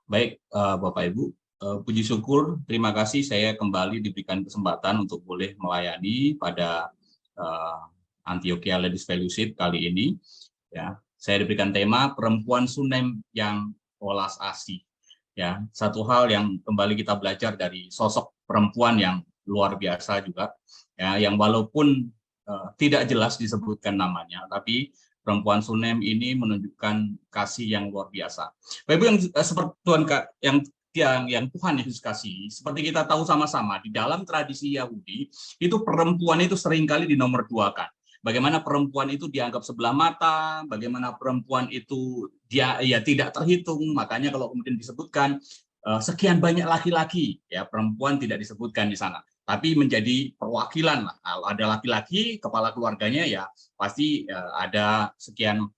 Baik, Bapak Ibu, puji syukur, terima kasih saya kembali diberikan kesempatan untuk boleh melayani pada eh, Antioquia Ladies Fellowship kali ini. Ya, saya diberikan tema perempuan Sunem yang welas asih. Ya, satu hal yang kembali kita belajar dari sosok perempuan yang luar biasa juga, ya, yang walaupun tidak jelas disebutkan namanya, tapi perempuan Sunem ini menunjukkan kasih yang luar biasa. Bapak Ibu yang seperti Tuhan yang Tuhan Yesus kasih, seperti kita tahu sama-sama di dalam tradisi Yahudi itu perempuan itu seringkali dinomorduakan. Bagaimana perempuan itu dianggap sebelah mata, bagaimana perempuan itu dia ya tidak terhitung, makanya kalau kemudian disebutkan sekian banyak laki-laki, ya perempuan tidak disebutkan di sana, tapi menjadi perwakilan lah. Ada laki-laki kepala keluarganya ya pasti ada sekian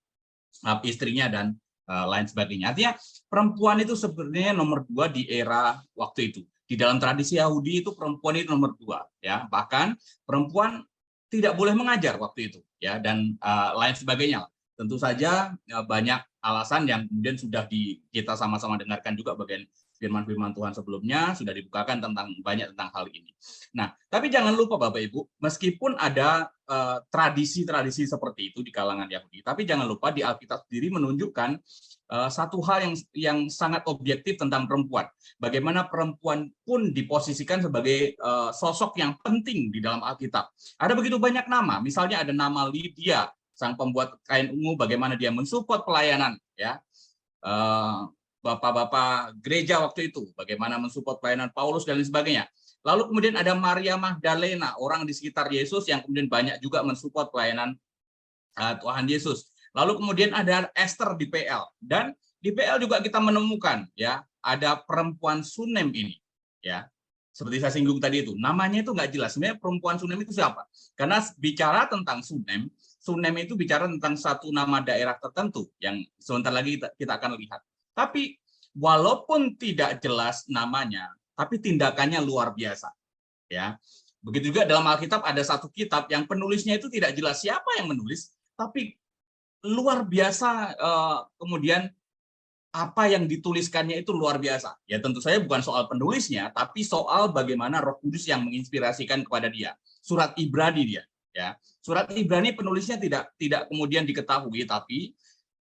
istrinya dan lain sebagainya. Artinya perempuan itu sebenarnya nomor dua di era waktu itu. Di dalam tradisi Yahudi itu perempuan itu nomor dua, ya. Bahkan perempuan tidak boleh mengajar waktu itu, ya, dan lain sebagainya. Tentu saja banyak alasan yang kemudian sudah kita sama-sama dengarkan juga bagian firman-firman Tuhan sebelumnya sudah dibukakan tentang banyak tentang hal ini. Nah, tapi jangan lupa Bapak Ibu, meskipun ada tradisi-tradisi seperti itu di kalangan Yahudi, tapi jangan lupa di Alkitab sendiri menunjukkan satu hal yang sangat objektif tentang perempuan. Bagaimana perempuan pun diposisikan sebagai sosok yang penting di dalam Alkitab. Ada begitu banyak nama, misalnya ada nama Lydia, sang pembuat kain ungu, bagaimana dia mensupport pelayanan, ya. Bapak-bapak gereja waktu itu, bagaimana mensupport pelayanan Paulus dan lain sebagainya. Lalu kemudian ada Maria Magdalena, orang di sekitar Yesus yang kemudian banyak juga mensupport pelayanan Tuhan Yesus. Lalu kemudian ada Esther di PL, dan di PL juga kita menemukan ya ada perempuan Sunem ini, ya seperti saya singgung tadi itu namanya itu nggak jelas sebenarnya perempuan Sunem itu siapa, karena bicara tentang Sunem, Sunem itu bicara tentang satu nama daerah tertentu yang sebentar lagi kita akan lihat. Tapi walaupun tidak jelas namanya, tapi tindakannya luar biasa, ya. Begitu juga dalam Alkitab ada satu kitab yang penulisnya itu tidak jelas siapa yang menulis, tapi luar biasa kemudian apa yang dituliskannya itu luar biasa. Ya tentu saja bukan soal penulisnya, tapi soal bagaimana Roh Kudus yang menginspirasikan kepada dia. Surat Ibrani dia, ya. Surat Ibrani penulisnya tidak kemudian diketahui, tapi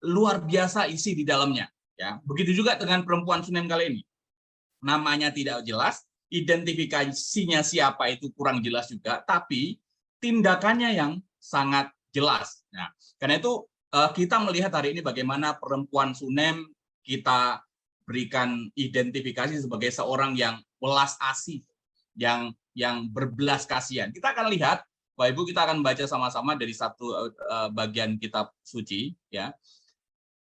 luar biasa isi di dalamnya, ya. Begitu juga dengan perempuan Sunem kali ini. Namanya tidak jelas, identifikasinya siapa itu kurang jelas juga, tapi tindakannya yang sangat jelas. Nah, karena itu kita melihat hari ini bagaimana perempuan Sunem kita berikan identifikasi sebagai seorang yang welas asih, yang berbelas kasihan. Kita akan lihat, Bapak Ibu, kita akan baca sama-sama dari satu bagian kitab suci, ya.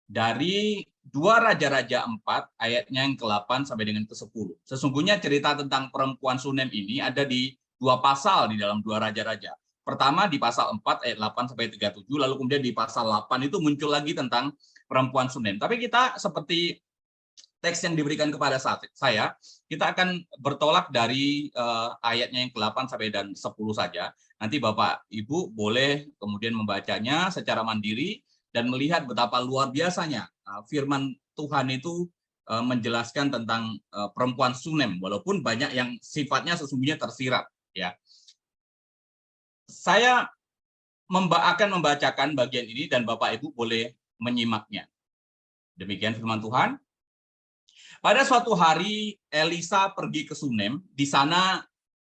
Dari 2 Raja-Raja 4 ayatnya yang ke-8 sampai dengan ke-10. Sesungguhnya cerita tentang perempuan Sunem ini ada di 2 pasal di dalam 2 Raja-Raja. Pertama di pasal 4 ayat 8 sampai 37, lalu kemudian di pasal 8 itu muncul lagi tentang perempuan Sunem. Tapi kita seperti teks yang diberikan kepada saya, kita akan bertolak dari ayatnya yang ke-8 sampai dan 10 saja. Nanti Bapak Ibu boleh kemudian membacanya secara mandiri dan melihat betapa luar biasanya firman Tuhan itu menjelaskan tentang perempuan Sunem, walaupun banyak yang sifatnya sesungguhnya tersirat, ya. Saya akan membacakan bagian ini dan Bapak Ibu boleh menyimaknya. Demikian firman Tuhan. Pada suatu hari Elisa pergi ke Sunem, di sana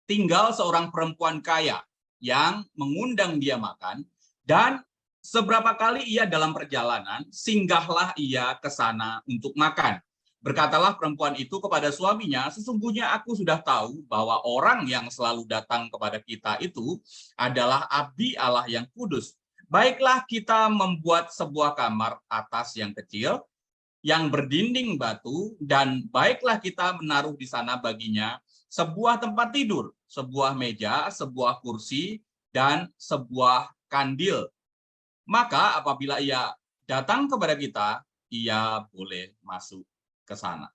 tinggal seorang perempuan kaya yang mengundang dia makan, dan seberapa kali ia dalam perjalanan, singgahlah ia ke sana untuk makan. Berkatalah perempuan itu kepada suaminya, sesungguhnya aku sudah tahu bahwa orang yang selalu datang kepada kita itu adalah abdi Allah yang kudus. Baiklah kita membuat sebuah kamar atas yang kecil, yang berdinding batu, dan baiklah kita menaruh di sana baginya sebuah tempat tidur, sebuah meja, sebuah kursi, dan sebuah kandil. Maka apabila ia datang kepada kita, ia boleh masuk ke sana.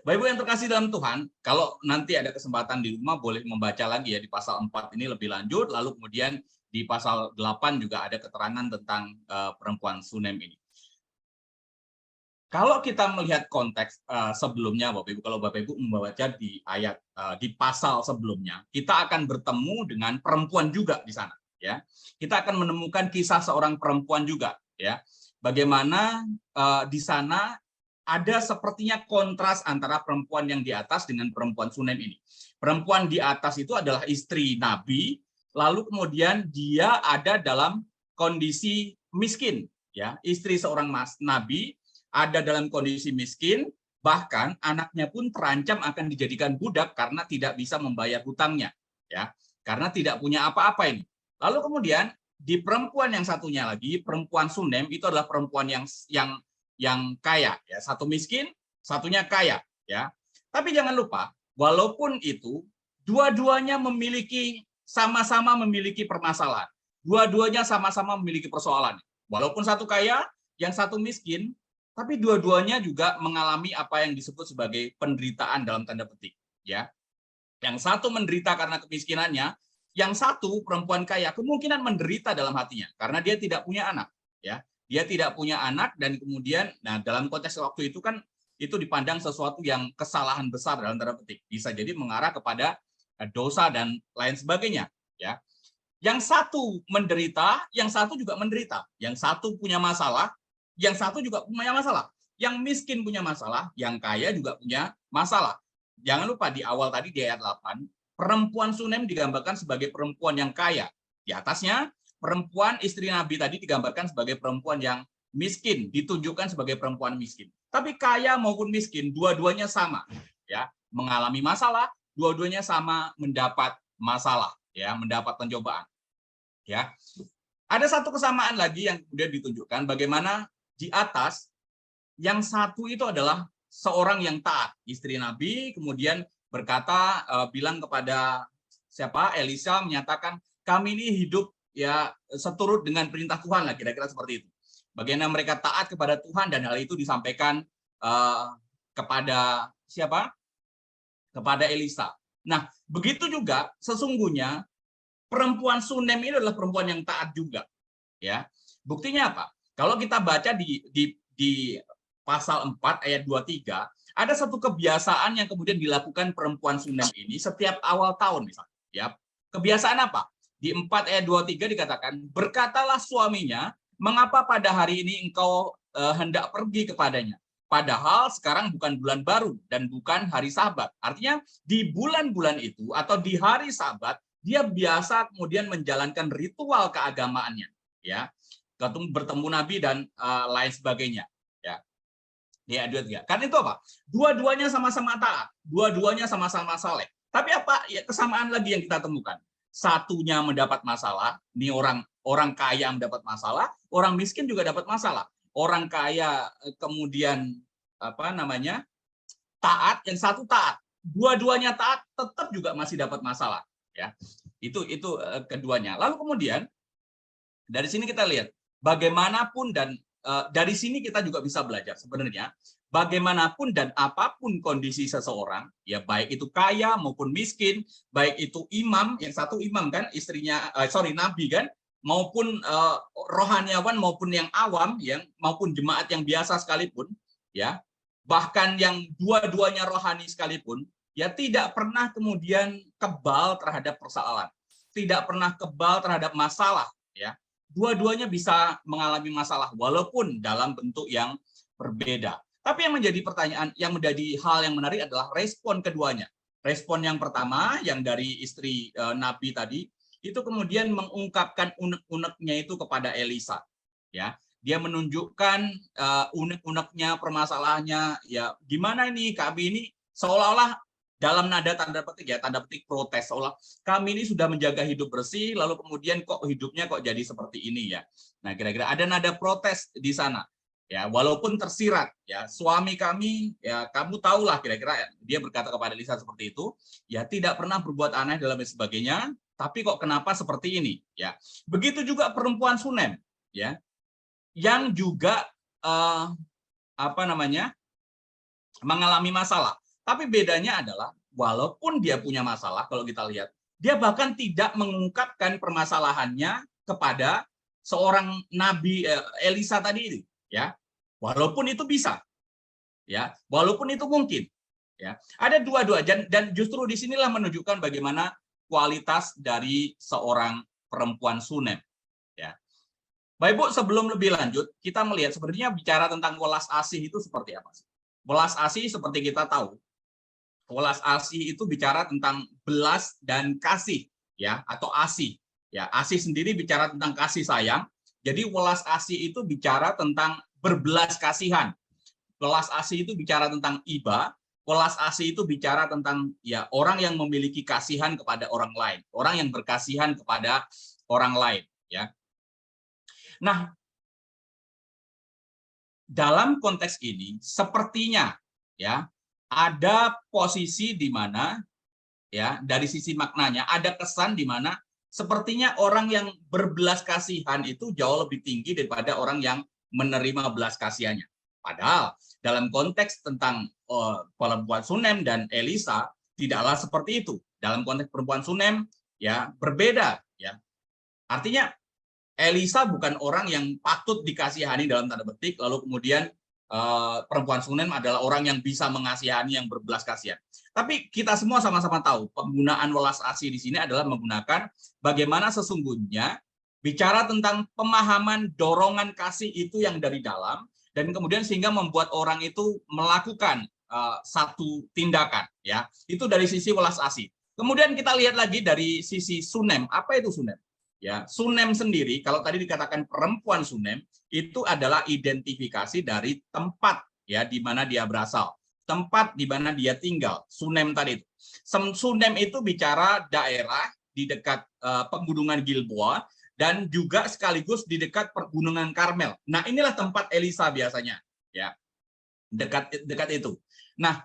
Bapak Ibu yang terkasih dalam Tuhan, kalau nanti ada kesempatan di rumah boleh membaca lagi ya di pasal 4 ini lebih lanjut, lalu kemudian di pasal 8 juga ada keterangan tentang perempuan Sunem ini. Kalau kita melihat konteks sebelumnya, Bapak Ibu, kalau Bapak Ibu membaca di ayat di pasal sebelumnya, kita akan bertemu dengan perempuan juga di sana, ya. Kita akan menemukan kisah seorang perempuan juga, ya. Bagaimana di sana ada sepertinya kontras antara perempuan yang di atas dengan perempuan Sunem ini. Perempuan di atas itu adalah istri Nabi, lalu kemudian dia ada dalam kondisi miskin, ya, istri seorang Nabi ada dalam kondisi miskin, bahkan anaknya pun terancam akan dijadikan budak karena tidak bisa membayar hutangnya, ya, karena tidak punya apa-apa ini. Lalu kemudian di perempuan yang satunya lagi, perempuan Sunem itu adalah perempuan yang kaya, ya, satu miskin, satunya kaya, ya. Tapi jangan lupa, walaupun itu dua-duanya sama-sama memiliki permasalahan, dua-duanya sama-sama memiliki persoalan. Walaupun satu kaya, yang satu miskin, tapi dua-duanya juga mengalami apa yang disebut sebagai penderitaan dalam tanda petik, ya. Yang satu menderita karena kemiskinannya, yang satu perempuan kaya kemungkinan menderita dalam hatinya karena dia tidak punya anak, ya. Dia tidak punya anak dan kemudian dalam konteks waktu itu kan itu dipandang sesuatu yang kesalahan besar dalam tanda petik, bisa jadi mengarah kepada dosa dan lain sebagainya, ya. Yang satu menderita, yang satu juga menderita. Yang satu punya masalah, yang satu juga punya masalah. Yang miskin punya masalah, yang kaya juga punya masalah. Jangan lupa di awal tadi di ayat 8, perempuan Sunem digambarkan sebagai perempuan yang kaya. Di atasnya, perempuan istri Nabi tadi digambarkan sebagai perempuan yang miskin, ditunjukkan sebagai perempuan miskin. Tapi kaya maupun miskin, dua-duanya sama, ya, mengalami masalah, dua-duanya sama mendapat masalah, ya, mendapat pencobaan, ya. Ada satu kesamaan lagi yang kemudian ditunjukkan bagaimana di atas yang satu itu adalah seorang yang taat, istri Nabi, kemudian berkata bilang kepada siapa? Elisa menyatakan kami ini hidup ya seturut dengan perintah Tuhan lah, kira-kira seperti itu. Bagaimana mereka taat kepada Tuhan dan hal itu disampaikan kepada siapa? Kepada Elisa. Nah, begitu juga sesungguhnya perempuan Sunem ini adalah perempuan yang taat juga, ya. Buktinya apa? Kalau kita baca di pasal 4 ayat 23, ada satu kebiasaan yang kemudian dilakukan perempuan Sunem ini setiap awal tahun misalnya, ya. Kebiasaan apa? Di 4 ayat 23 dikatakan, "Berkatalah suaminya, mengapa pada hari ini engkau hendak pergi kepadanya? Padahal sekarang bukan bulan baru dan bukan hari Sabat." Artinya di bulan-bulan itu atau di hari Sabat dia biasa kemudian menjalankan ritual keagamaannya, ya, bertemu Nabi dan lain sebagainya, ya. Dia dua-dua. Karena itu apa? Dua-duanya sama-sama taat, dua-duanya sama-sama saleh. Tapi apa ya, kesamaan lagi yang kita temukan? Satunya mendapat masalah, ini orang kaya mendapat masalah, orang miskin juga dapat masalah. Orang kaya kemudian apa namanya? Taat, yang satu taat. Dua-duanya taat tetap juga masih dapat masalah, ya. Itu keduanya. Lalu kemudian dari sini kita lihat bagaimanapun dan dari sini kita juga bisa belajar sebenarnya bagaimanapun dan apapun kondisi seseorang, ya baik itu kaya maupun miskin, baik itu imam, yang satu imam kan istrinya nabi kan, maupun rohaniawan maupun yang awam, yang maupun jemaat yang biasa sekalipun, ya, bahkan yang dua-duanya rohani sekalipun, ya tidak pernah kemudian kebal terhadap persoalan, tidak pernah kebal terhadap masalah, ya. Dua-duanya bisa mengalami masalah walaupun dalam bentuk yang berbeda. Tapi yang menjadi pertanyaan, yang menjadi hal yang menarik adalah respon keduanya. Respon yang pertama yang dari istri Nabi tadi itu kemudian mengungkapkan unek-uneknya itu kepada Elisa, ya. Dia menunjukkan unek-uneknya, permasalahannya, ya gimana ini kami ini seolah-olah dalam nada tanda petik, ya tanda petik protes, seolah kami ini sudah menjaga hidup bersih lalu kemudian kok hidupnya kok jadi seperti ini, ya. Nah, kira-kira ada nada protes di sana, ya, walaupun tersirat, ya, suami kami, ya kamu tahulah, kira-kira dia berkata kepada Elisa seperti itu, ya tidak pernah berbuat aneh dalam dan sebagainya, tapi kok kenapa seperti ini, ya. Begitu juga perempuan Sunem, ya, yang juga apa namanya mengalami masalah. Tapi bedanya adalah walaupun dia punya masalah, kalau kita lihat, dia bahkan tidak mengungkapkan permasalahannya kepada seorang Nabi Elisa tadi ini, ya. Walaupun itu bisa, ya, walaupun itu mungkin. Ya, ada dua-dua dan justru disinilah menunjukkan bagaimana kualitas dari seorang perempuan Sunem. Ya, Bapak Ibu, sebelum lebih lanjut, kita melihat sebenarnya bicara tentang welas asih itu seperti apa sih? Welas asih seperti kita tahu, welas asih itu bicara tentang belas dan kasih, ya, atau asih. Ya, asih sendiri bicara tentang kasih sayang. Jadi welas asih itu bicara tentang berbelas kasihan. Welas asih itu bicara tentang iba. Welas asih itu bicara tentang ya orang yang memiliki kasihan kepada orang lain, orang yang berkasihan kepada orang lain, ya. Nah, dalam konteks ini sepertinya ya ada posisi di mana ya dari sisi maknanya ada kesan di mana sepertinya orang yang berbelas kasihan itu jauh lebih tinggi daripada orang yang menerima belas kasihannya. Padahal dalam konteks tentang perempuan Sunem dan Elisa tidaklah seperti itu. Dalam konteks perempuan Sunem ya berbeda ya. Artinya Elisa bukan orang yang patut dikasihani dalam tanda petik, lalu kemudian perempuan Sunem adalah orang yang bisa mengasihani yang berbelas kasihan. Tapi kita semua sama-sama tahu penggunaan welas asih di sini adalah menggunakan bagaimana sesungguhnya bicara tentang pemahaman dorongan kasih itu yang dari dalam dan kemudian sehingga membuat orang itu melakukan satu tindakan, ya. Itu dari sisi welas asih. Kemudian kita lihat lagi dari sisi Sunem. Apa itu Sunem? Ya, Sunem sendiri, kalau tadi dikatakan perempuan Sunem, itu adalah identifikasi dari tempat ya di mana dia berasal, tempat di mana dia tinggal. Sunem tadi itu. Sunem itu bicara daerah di dekat pegunungan Gilboa dan juga sekaligus di dekat pegunungan Karmel. Nah, inilah tempat Elisa biasanya, ya. Dekat itu. Nah,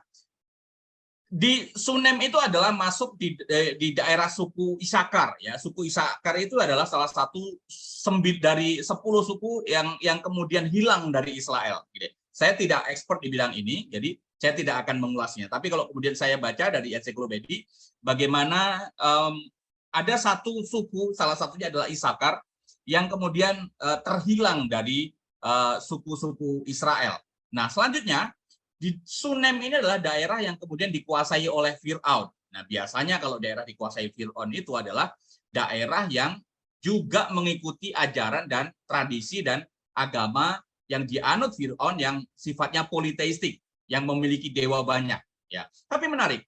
di Sunem itu adalah masuk di daerah suku Isakar, ya. Suku Isakar itu adalah salah satu dari 10 suku yang kemudian hilang dari Israel. Saya tidak expert di bidang ini, jadi saya tidak akan mengulasnya. Tapi kalau kemudian saya baca dari ensiklopedia bagaimana ada satu suku, salah satunya adalah Isakar, yang kemudian terhilang dari suku-suku Israel. Nah, selanjutnya di Sunem ini adalah daerah yang kemudian dikuasai oleh Fir'aun. Nah, biasanya kalau daerah dikuasai Fir'aun itu adalah daerah yang juga mengikuti ajaran dan tradisi dan agama yang dianut Fir'aun yang sifatnya politeistik, yang memiliki dewa banyak. Ya, tapi menarik,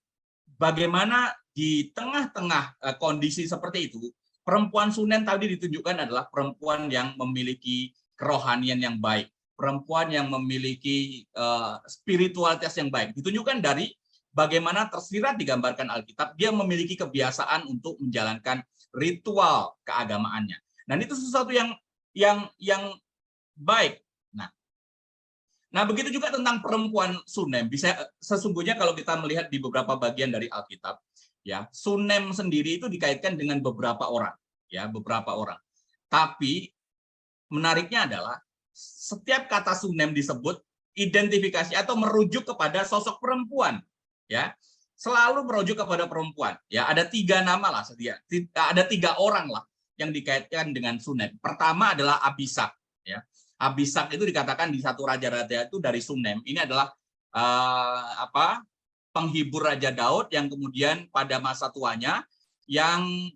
bagaimana di tengah-tengah kondisi seperti itu, perempuan Sunem tadi ditunjukkan adalah perempuan yang memiliki kerohanian yang baik, perempuan yang memiliki spiritualitas yang baik. Ditunjukkan dari bagaimana tersirat digambarkan Alkitab, dia memiliki kebiasaan untuk menjalankan ritual keagamaannya. Dan itu sesuatu yang baik. Nah, begitu juga tentang perempuan Sunem. Bisa sesungguhnya kalau kita melihat di beberapa bagian dari Alkitab, ya, Sunem sendiri itu dikaitkan dengan beberapa orang, ya, beberapa orang. Tapi menariknya adalah setiap kata Sunem disebut identifikasi atau merujuk kepada sosok perempuan, ya. Selalu merujuk kepada perempuan, ya. Ada 3 nama lah, ada 3 orang lah yang dikaitkan dengan Sunem. Pertama adalah Abisak, ya. Abisak itu dikatakan di satu raja-raja itu dari Sunem. Ini adalah penghibur Raja Daud yang kemudian pada masa tuanya yang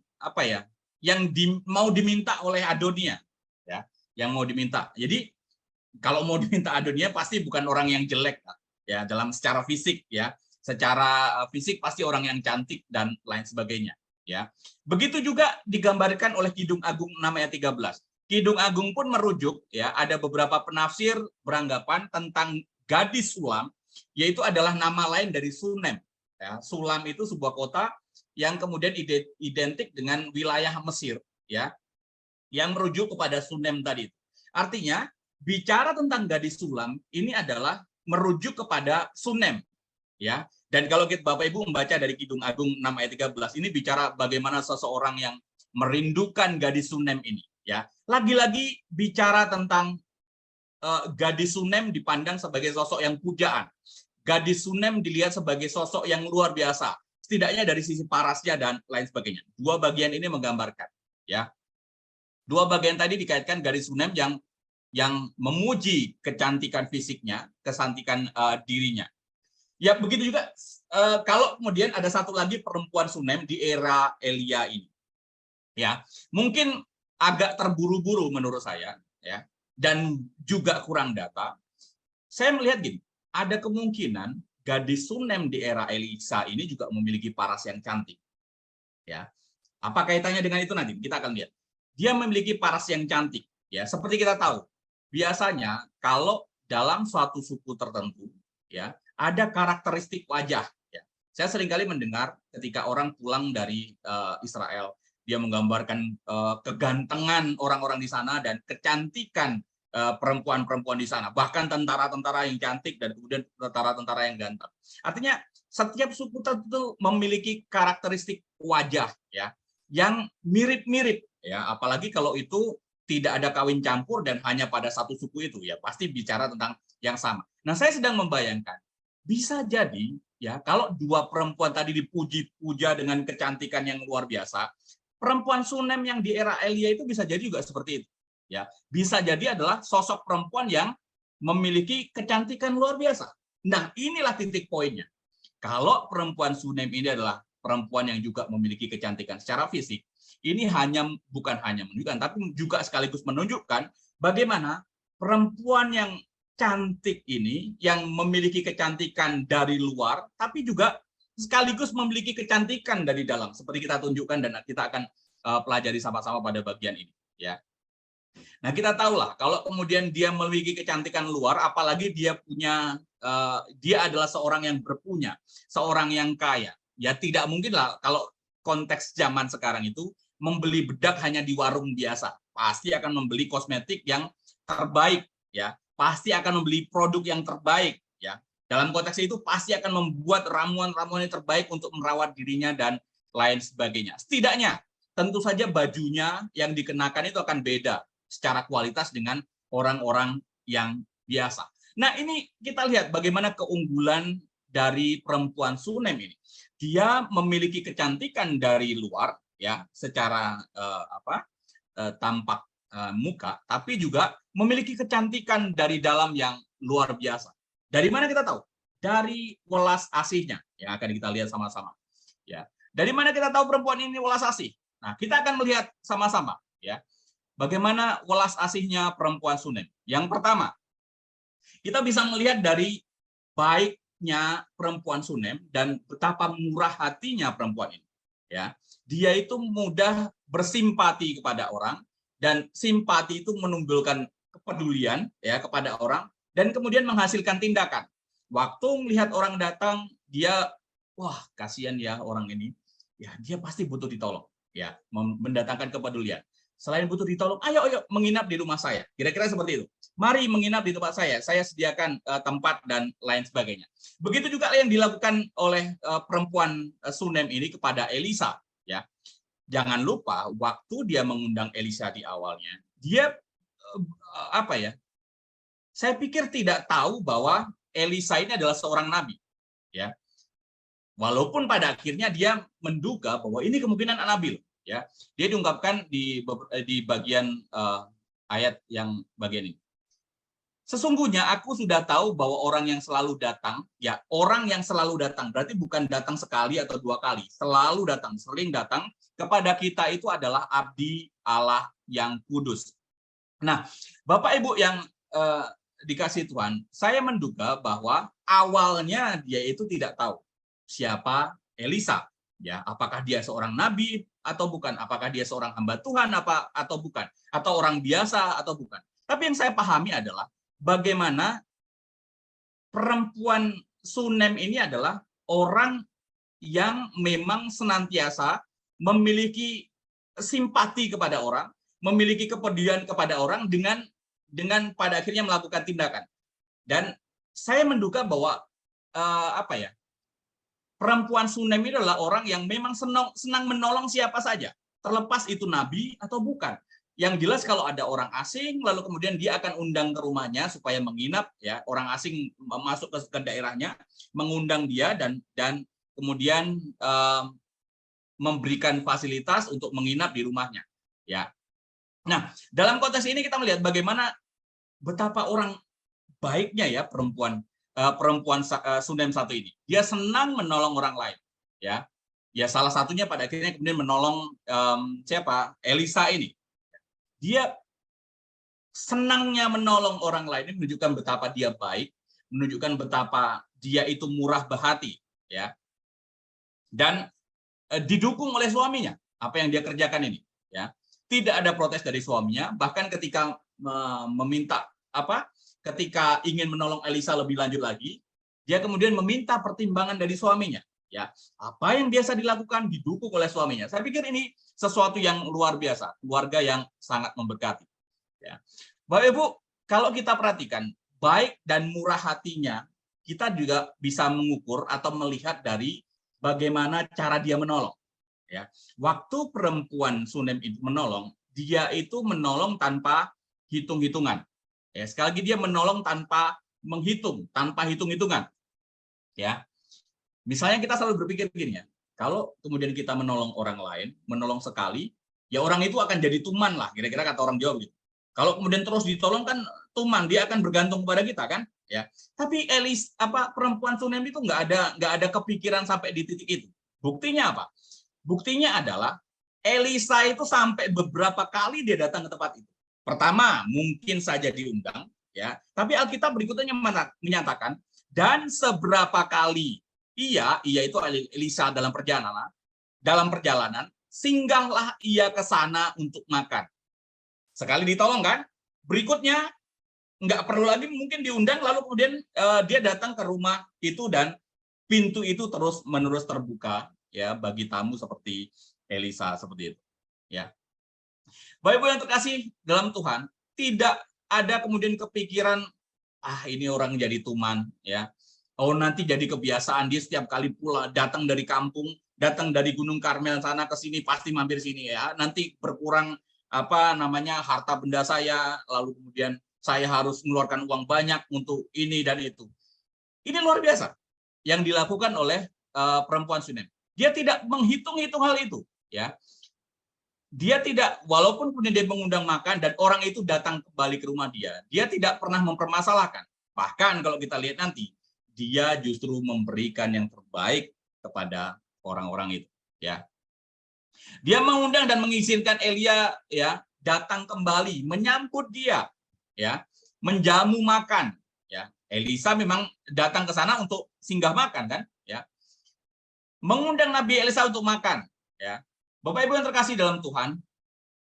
mau diminta oleh Adonia, ya, yang mau diminta. Jadi kalau mau diminta Adonia pasti bukan orang yang jelek, ya, dalam secara fisik, ya. Secara fisik pasti orang yang cantik dan lain sebagainya, ya. Begitu juga digambarkan oleh Kidung Agung 6 ayat 13. Kidung Agung pun merujuk, ya, ada beberapa penafsir beranggapan tentang gadis Sulam, yaitu adalah nama lain dari Sunem. Ya, Sulam itu sebuah kota yang kemudian identik dengan wilayah Mesir, ya, yang merujuk kepada Sunem tadi. Artinya, bicara tentang gadis Sulam ini adalah merujuk kepada Sunem, ya. Dan kalau Bapak Ibu membaca dari Kidung Agung 6 ayat 13, ini bicara bagaimana seseorang yang merindukan gadis Sunem ini, ya. Lagi-lagi bicara tentang gadis Sunem dipandang sebagai sosok yang pujaan. Gadis Sunem dilihat sebagai sosok yang luar biasa, setidaknya dari sisi parasnya dan lain sebagainya. 2 bagian ini menggambarkan, ya. 2 bagian tadi dikaitkan gadis Sunem yang yang memuji kecantikan fisiknya, kecantikan dirinya. Ya begitu juga kalau kemudian ada satu lagi perempuan Sunem di era Elia ini. Ya, mungkin agak terburu-buru menurut saya, ya, dan juga kurang data. Saya melihat gini, ada kemungkinan gadis Sunem di era Elisa ini juga memiliki paras yang cantik. Ya, apa kaitannya dengan itu nanti? Kita akan lihat. Dia memiliki paras yang cantik. Ya, seperti kita tahu, biasanya kalau dalam suatu suku tertentu, ya, ada karakteristik wajah. Ya. Saya seringkali mendengar ketika orang pulang dari Israel, dia menggambarkan kegantengan orang-orang di sana dan kecantikan perempuan-perempuan di sana, bahkan tentara-tentara yang cantik dan kemudian tentara-tentara yang ganteng. Artinya setiap suku tertentu memiliki karakteristik wajah, ya, yang mirip-mirip, ya, apalagi kalau itu tidak ada kawin campur dan hanya pada satu suku itu, ya pasti bicara tentang yang sama. Nah, saya sedang membayangkan bisa jadi, ya, kalau dua perempuan tadi dipuji-puja dengan kecantikan yang luar biasa, perempuan Sunem yang di era Elia itu bisa jadi juga seperti itu, ya, bisa jadi adalah sosok perempuan yang memiliki kecantikan luar biasa. Nah, inilah titik poinnya. Kalau perempuan Sunem ini adalah perempuan yang juga memiliki kecantikan secara fisik, ini bukan hanya menunjukkan, tapi juga sekaligus menunjukkan bagaimana perempuan yang cantik ini, yang memiliki kecantikan dari luar, tapi juga sekaligus memiliki kecantikan dari dalam, seperti kita tunjukkan dan kita akan pelajari sama-sama pada bagian ini. Ya. Nah, kita tahulah kalau kemudian dia memiliki kecantikan luar, apalagi dia adalah seorang yang berpunya, seorang yang kaya. Ya tidak mungkin lah kalau konteks zaman sekarang itu membeli bedak hanya di warung biasa. Pasti akan membeli kosmetik yang terbaik, ya. Pasti akan membeli produk yang terbaik, ya. Dalam konteks itu pasti akan membuat ramuan-ramuan yang terbaik untuk merawat dirinya dan lain sebagainya. Setidaknya tentu saja bajunya yang dikenakan itu akan beda secara kualitas dengan orang-orang yang biasa. Nah, ini kita lihat bagaimana keunggulan dari perempuan Sunem ini. Dia memiliki kecantikan dari luar, ya, secara tampak muka, tapi juga memiliki kecantikan dari dalam yang luar biasa. Dari mana kita tahu? Dari welas asihnya yang akan kita lihat sama-sama. Ya, dari mana kita tahu perempuan ini welas asih? Nah, kita akan melihat sama-sama, ya. Bagaimana welas asihnya perempuan Sunem? Yang pertama, kita bisa melihat dari baiknya perempuan Sunem dan betapa murah hatinya perempuan ini. Ya, dia itu mudah bersimpati kepada orang dan simpati itu menumbuhkan kepedulian, ya, kepada orang dan kemudian menghasilkan tindakan. Waktu melihat orang datang, dia wah kasihan ya orang ini, ya dia pasti butuh ditolong, ya, mendatangkan kepedulian. Selain butuh ditolong, ayo menginap di rumah saya. Kira-kira seperti itu. Mari menginap di tempat saya sediakan tempat dan lain sebagainya. Begitu juga yang dilakukan oleh perempuan Sunem ini kepada Elisa, ya. Jangan lupa waktu dia mengundang Elisa di awalnya, dia saya pikir tidak tahu bahwa Elisa ini adalah seorang nabi, ya. Walaupun pada akhirnya dia menduga bahwa ini kemungkinan nabi, ya. Dia diungkapkan di bagian ayat yang bagian ini. Sesungguhnya aku sudah tahu bahwa orang yang selalu datang, ya, orang yang selalu datang berarti bukan datang sekali atau dua kali, selalu datang, sering datang kepada kita itu adalah abdi Allah yang kudus. Nah, Bapak Ibu yang dikasih Tuhan, saya menduga bahwa awalnya dia itu tidak tahu siapa Elisa, ya, apakah dia seorang nabi atau bukan, apakah dia seorang hamba Tuhan atau bukan, atau orang biasa atau bukan. Tapi yang saya pahami adalah bagaimana perempuan Sunem ini adalah orang yang memang senantiasa memiliki simpati kepada orang, memiliki kepedulian kepada orang dengan pada akhirnya melakukan tindakan. Dan saya menduga bahwa perempuan Sunem ini adalah orang yang memang senang menolong siapa saja, terlepas itu nabi atau bukan. Yang jelas kalau ada orang asing, lalu kemudian dia akan undang ke rumahnya supaya menginap, ya, orang asing masuk ke daerahnya, mengundang dia dan kemudian memberikan fasilitas untuk menginap di rumahnya, ya. Nah, dalam konteks ini kita melihat bagaimana betapa orang baiknya ya perempuan Sunem satu ini. Dia senang menolong orang lain, ya. Ya salah satunya pada akhirnya kemudian menolong siapa? Elisa ini. Dia senangnya menolong orang lain ini menunjukkan betapa dia baik, menunjukkan betapa dia itu murah bahati, ya. Dan didukung oleh suaminya apa yang dia kerjakan ini, ya. Tidak ada protes dari suaminya, bahkan ketika meminta ketika ingin menolong Elisa lebih lanjut lagi, dia kemudian meminta pertimbangan dari suaminya, ya. Apa yang biasa dilakukan didukung oleh suaminya. Saya pikir ini sesuatu yang luar biasa, keluarga yang sangat memberkati, ya. Bapak Ibu, kalau kita perhatikan baik dan murah hatinya, kita juga bisa mengukur atau melihat dari bagaimana cara dia menolong, ya. Waktu perempuan Sunem itu menolong, dia itu menolong tanpa hitung-hitungan. Ya, sekali lagi dia menolong tanpa menghitung, tanpa hitung-hitungan. Ya. Misalnya kita selalu berpikir begini ya, kalau kemudian kita menolong orang lain, menolong sekali, ya orang itu akan jadi tuman lah, kira-kira kata orang Jawa begitu. Kalau kemudian terus ditolong kan tuman, dia akan bergantung kepada kita kan, ya. Tapi perempuan Sunem itu nggak ada kepikiran sampai di titik itu. Buktinya apa? Buktinya adalah Elisa itu sampai beberapa kali dia datang ke tempat itu. Pertama, mungkin saja diundang, ya. Tapi Alkitab berikutnya menyatakan dan seberapa kali ia itu Elisa dalam perjalanan singgahlah ia ke sana untuk makan. Sekali ditolong kan, berikutnya nggak perlu lagi mungkin diundang, lalu kemudian dia datang ke rumah itu dan pintu itu terus-menerus terbuka, ya, bagi tamu seperti Elisa seperti itu, ya. Bapak Ibu yang terkasih dalam Tuhan, tidak ada kemudian kepikiran ini orang jadi tuman, ya. Oh, nanti jadi kebiasaan dia setiap kali pula datang dari kampung, datang dari Gunung Karmel sana ke sini pasti mampir sini, ya. Nanti berkurang harta benda saya, lalu kemudian saya harus mengeluarkan uang banyak untuk ini dan itu. Ini luar biasa yang dilakukan oleh perempuan Sunem. Dia tidak menghitung-hitung hal itu, ya. Dia tidak, walaupun kemudian dia mengundang makan dan orang itu datang kembali ke rumah dia tidak pernah mempermasalahkan. Bahkan kalau kita lihat nanti, dia justru memberikan yang terbaik kepada orang-orang itu, ya. Dia mengundang dan mengizinkan Elia, ya, datang kembali, menyambut dia, ya, menjamu makan, ya. Elisa memang datang ke sana untuk singgah makan kan, ya. Mengundang Nabi Elisa untuk makan, ya. Bapak Ibu yang terkasih dalam Tuhan,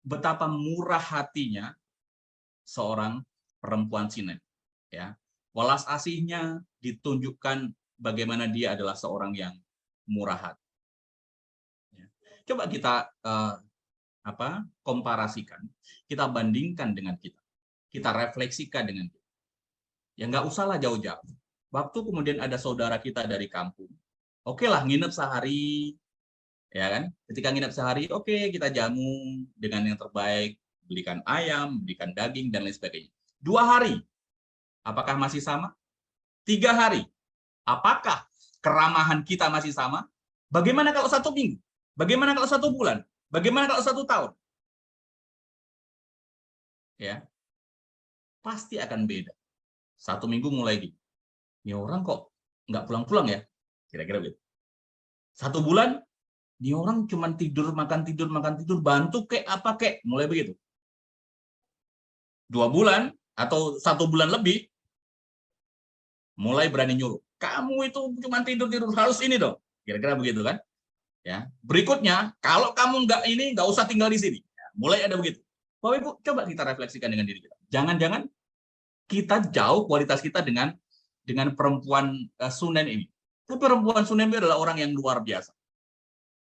betapa murah hatinya seorang perempuan Sunem, ya. Welas asihnya ditunjukkan bagaimana dia adalah seorang yang murah hati. Ya. Coba kita komparasikan, kita bandingkan dengan kita refleksikan dengan kita. Ya nggak usahlah jauh-jauh. Waktu kemudian ada saudara kita dari kampung, oke lah nginep sehari, ya kan? Ketika nginep sehari, oke, kita jamu dengan yang terbaik, belikan ayam, belikan daging dan lain sebagainya. 2 hari, apakah masih sama? 3 hari, apakah keramahan kita masih sama? Bagaimana kalau 1 minggu? Bagaimana kalau 1 bulan? Bagaimana kalau 1 tahun? Ya, pasti akan beda. 1 minggu mulai gitu. Ini orang kok nggak pulang-pulang ya? Kira-kira begitu. 1 bulan, ini orang cuma tidur, makan tidur, bantu kek apa kek, mulai begitu. 2 bulan atau 1 bulan lebih, mulai berani nyuruh. Kamu itu cuma tidur harus ini dong. Kira-kira begitu kan? Ya. Berikutnya, kalau kamu nggak usah tinggal di sini. Ya, mulai ada begitu. Bapak Ibu, coba kita refleksikan dengan diri kita. Jangan-jangan kita jauh kualitas kita dengan perempuan Sunem ini. Tapi perempuan Sunem ini adalah orang yang luar biasa.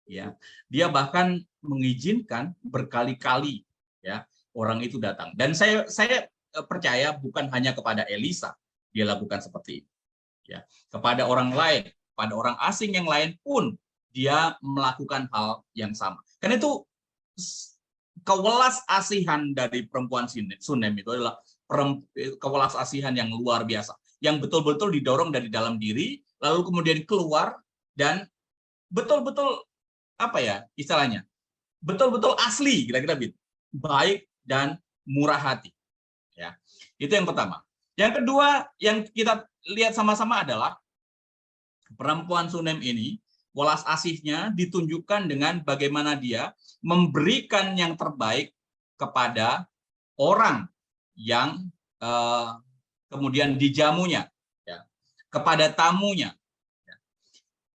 Ya, dia bahkan mengizinkan berkali-kali, ya, orang itu datang. Dan saya percaya bukan hanya kepada Elisa dia lakukan seperti itu, ya. Kepada orang lain, pada orang asing yang lain pun dia melakukan hal yang sama. Karena itu kewelas asihan dari perempuan Sunem itu adalah kewelas asihan yang luar biasa, yang betul-betul didorong dari dalam diri, lalu kemudian keluar dan betul-betul istilahnya betul-betul asli, kira-kira gitu, baik dan murah hati, ya. Itu yang pertama. Yang kedua yang kita lihat sama-sama adalah perempuan Sunem ini, welas asihnya ditunjukkan dengan bagaimana dia memberikan yang terbaik kepada orang yang kemudian dijamunya, ya, kepada tamunya. Ya.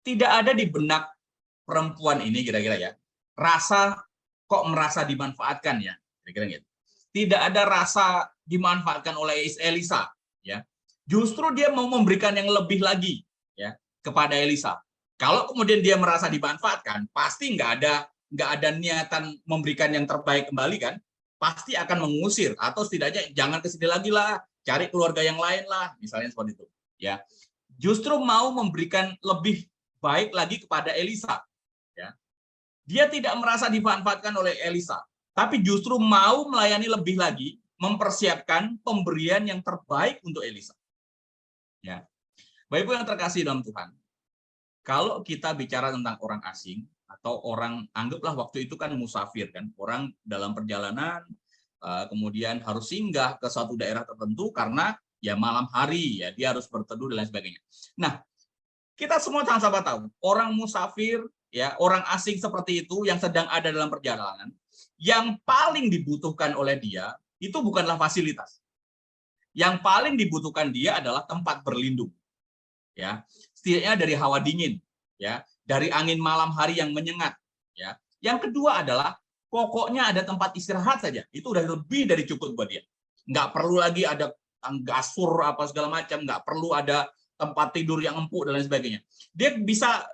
Tidak ada di benak perempuan ini kira-kira ya rasa kok merasa dimanfaatkan ya, kira-kira gitu. Tidak ada rasa dimanfaatkan oleh Elisa, ya. Justru dia mau memberikan yang lebih lagi, ya, kepada Elisa. Kalau kemudian dia merasa dimanfaatkan, pasti nggak ada niatan memberikan yang terbaik kembali kan? Pasti akan mengusir atau setidaknya jangan ke sini lagi lah, cari keluarga yang lain lah, misalnya seperti itu, ya. Justru mau memberikan lebih baik lagi kepada Elisa, ya. Dia tidak merasa dimanfaatkan oleh Elisa, tapi justru mau melayani lebih lagi, mempersiapkan pemberian yang terbaik untuk Elisa. Ya, Bapak Ibu yang terkasih dalam Tuhan, kalau kita bicara tentang orang asing atau orang, anggaplah waktu itu kan musafir kan, orang dalam perjalanan kemudian harus singgah ke suatu daerah tertentu karena ya malam hari ya dia harus berteduh dan lain sebagainya. Nah, kita semua sama-sama tahu orang musafir ya orang asing seperti itu yang sedang ada dalam perjalanan, yang paling dibutuhkan oleh dia itu bukanlah fasilitas. Yang paling dibutuhkan dia adalah tempat berlindung. Ya, setidaknya dari hawa dingin, ya, dari angin malam hari yang menyengat, ya. Yang kedua adalah pokoknya ada tempat istirahat saja. Itu udah lebih dari cukup buat dia. Nggak perlu lagi ada gasur apa segala macam, nggak perlu ada tempat tidur yang empuk dan lain sebagainya. Dia bisa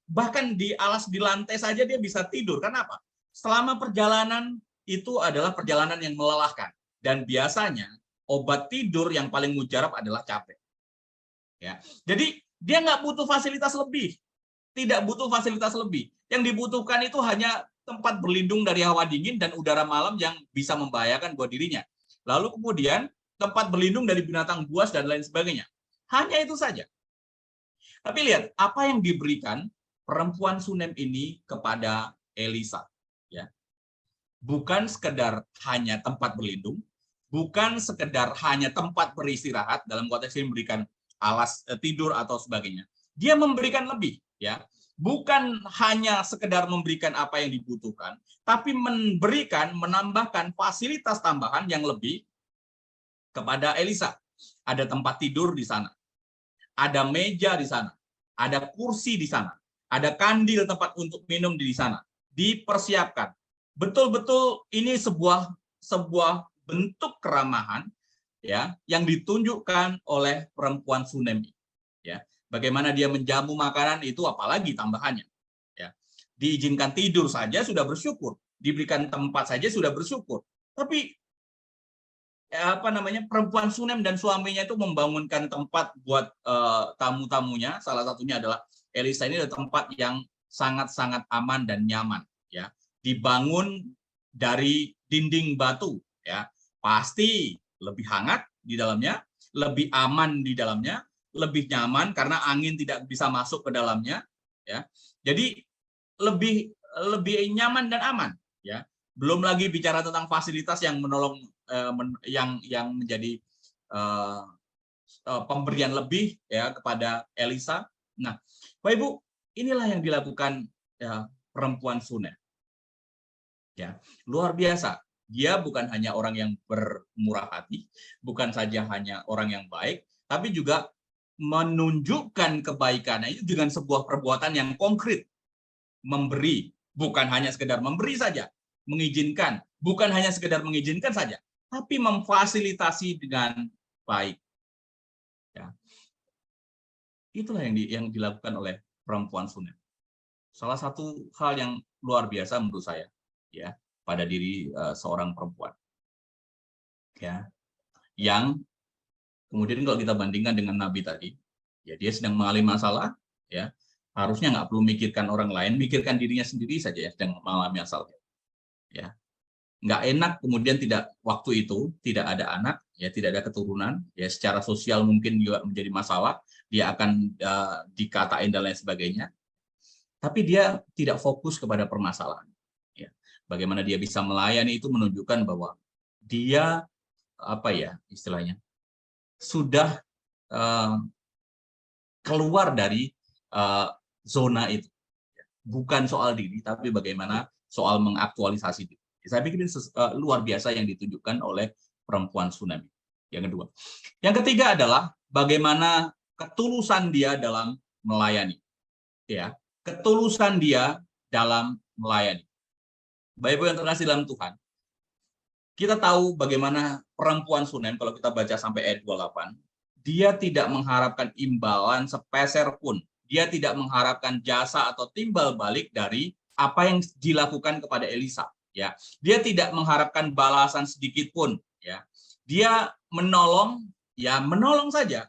bahkan di alas di lantai saja dia bisa tidur. Kenapa? Selama perjalanan itu adalah perjalanan yang melelahkan dan biasanya obat tidur yang paling mujarab adalah capek. Ya, jadi dia nggak butuh fasilitas lebih, tidak butuh fasilitas lebih. Yang dibutuhkan itu hanya tempat berlindung dari hawa dingin dan udara malam yang bisa membahayakan buat dirinya. Lalu kemudian tempat berlindung dari binatang buas dan lain sebagainya. Hanya itu saja. Tapi lihat apa yang diberikan perempuan Sunem ini kepada Elisa. Ya, bukan sekedar hanya tempat berlindung, bukan sekedar hanya tempat beristirahat dalam konteks ini memberikan alas tidur atau sebagainya. Dia memberikan lebih, ya. Bukan hanya sekedar memberikan apa yang dibutuhkan, tapi memberikan, menambahkan fasilitas tambahan yang lebih kepada Elisa. Ada tempat tidur di sana, ada meja di sana, ada kursi di sana, ada kandil tempat untuk minum di sana. Dipersiapkan. Betul-betul ini sebuah bentuk keramahan ya yang ditunjukkan oleh perempuan Sunem, ya. Bagaimana dia menjamu makanan itu apalagi tambahannya, ya. Diizinkan tidur saja sudah bersyukur, diberikan tempat saja sudah bersyukur. Tapi perempuan Sunem dan suaminya itu membangunkan tempat buat tamu-tamunya. Salah satunya adalah Elisa. Ini adalah tempat yang sangat-sangat aman dan nyaman, ya. Dibangun dari dinding batu, ya. Pasti lebih hangat di dalamnya, lebih aman di dalamnya, lebih nyaman karena angin tidak bisa masuk ke dalamnya, ya. Jadi lebih nyaman dan aman, ya. Belum lagi bicara tentang fasilitas yang menolong yang menjadi pemberian lebih ya kepada Elisa. Nah, Bapak Ibu, inilah yang dilakukan ya, perempuan Sunem. Ya, luar biasa. Dia bukan hanya orang yang bermurah hati, bukan saja hanya orang yang baik, tapi juga menunjukkan kebaikannya itu dengan sebuah perbuatan yang konkret. Memberi, bukan hanya sekedar memberi saja, mengizinkan, bukan hanya sekedar mengizinkan saja, tapi memfasilitasi dengan baik. Ya. Itulah yang dilakukan oleh perempuan Sunem. Salah satu hal yang luar biasa menurut saya, ya, pada diri seorang perempuan, ya, yang kemudian kalau kita bandingkan dengan Nabi tadi, ya dia sedang mengalami masalah, ya, harusnya nggak perlu memikirkan orang lain, mikirkan dirinya sendiri saja ya sedang mengalami masalah, ya. Nggak enak kemudian waktu itu tidak ada anak, ya tidak ada keturunan, ya secara sosial mungkin juga menjadi masalah, dia akan dikatain dan lain sebagainya. Tapi dia tidak fokus kepada permasalahan. Ya. Bagaimana dia bisa melayani itu menunjukkan bahwa dia apa ya istilahnya, sudah keluar dari zona itu. Bukan soal diri, tapi bagaimana soal mengaktualisasi diri. Saya pikir ini luar biasa yang ditunjukkan oleh perempuan tsunami. Yang kedua. Yang ketiga adalah bagaimana ketulusan dia dalam melayani. Ya, ketulusan dia dalam melayani. Bapak Ibu yang terkasih dalam Tuhan, kita tahu bagaimana perempuan Sunem, kalau kita baca sampai ayat 28, dia tidak mengharapkan imbalan sepeser pun. Dia tidak mengharapkan jasa atau timbal balik dari apa yang dilakukan kepada Elisa. Ya, dia tidak mengharapkan balasan sedikit pun. Ya, dia menolong, ya menolong saja.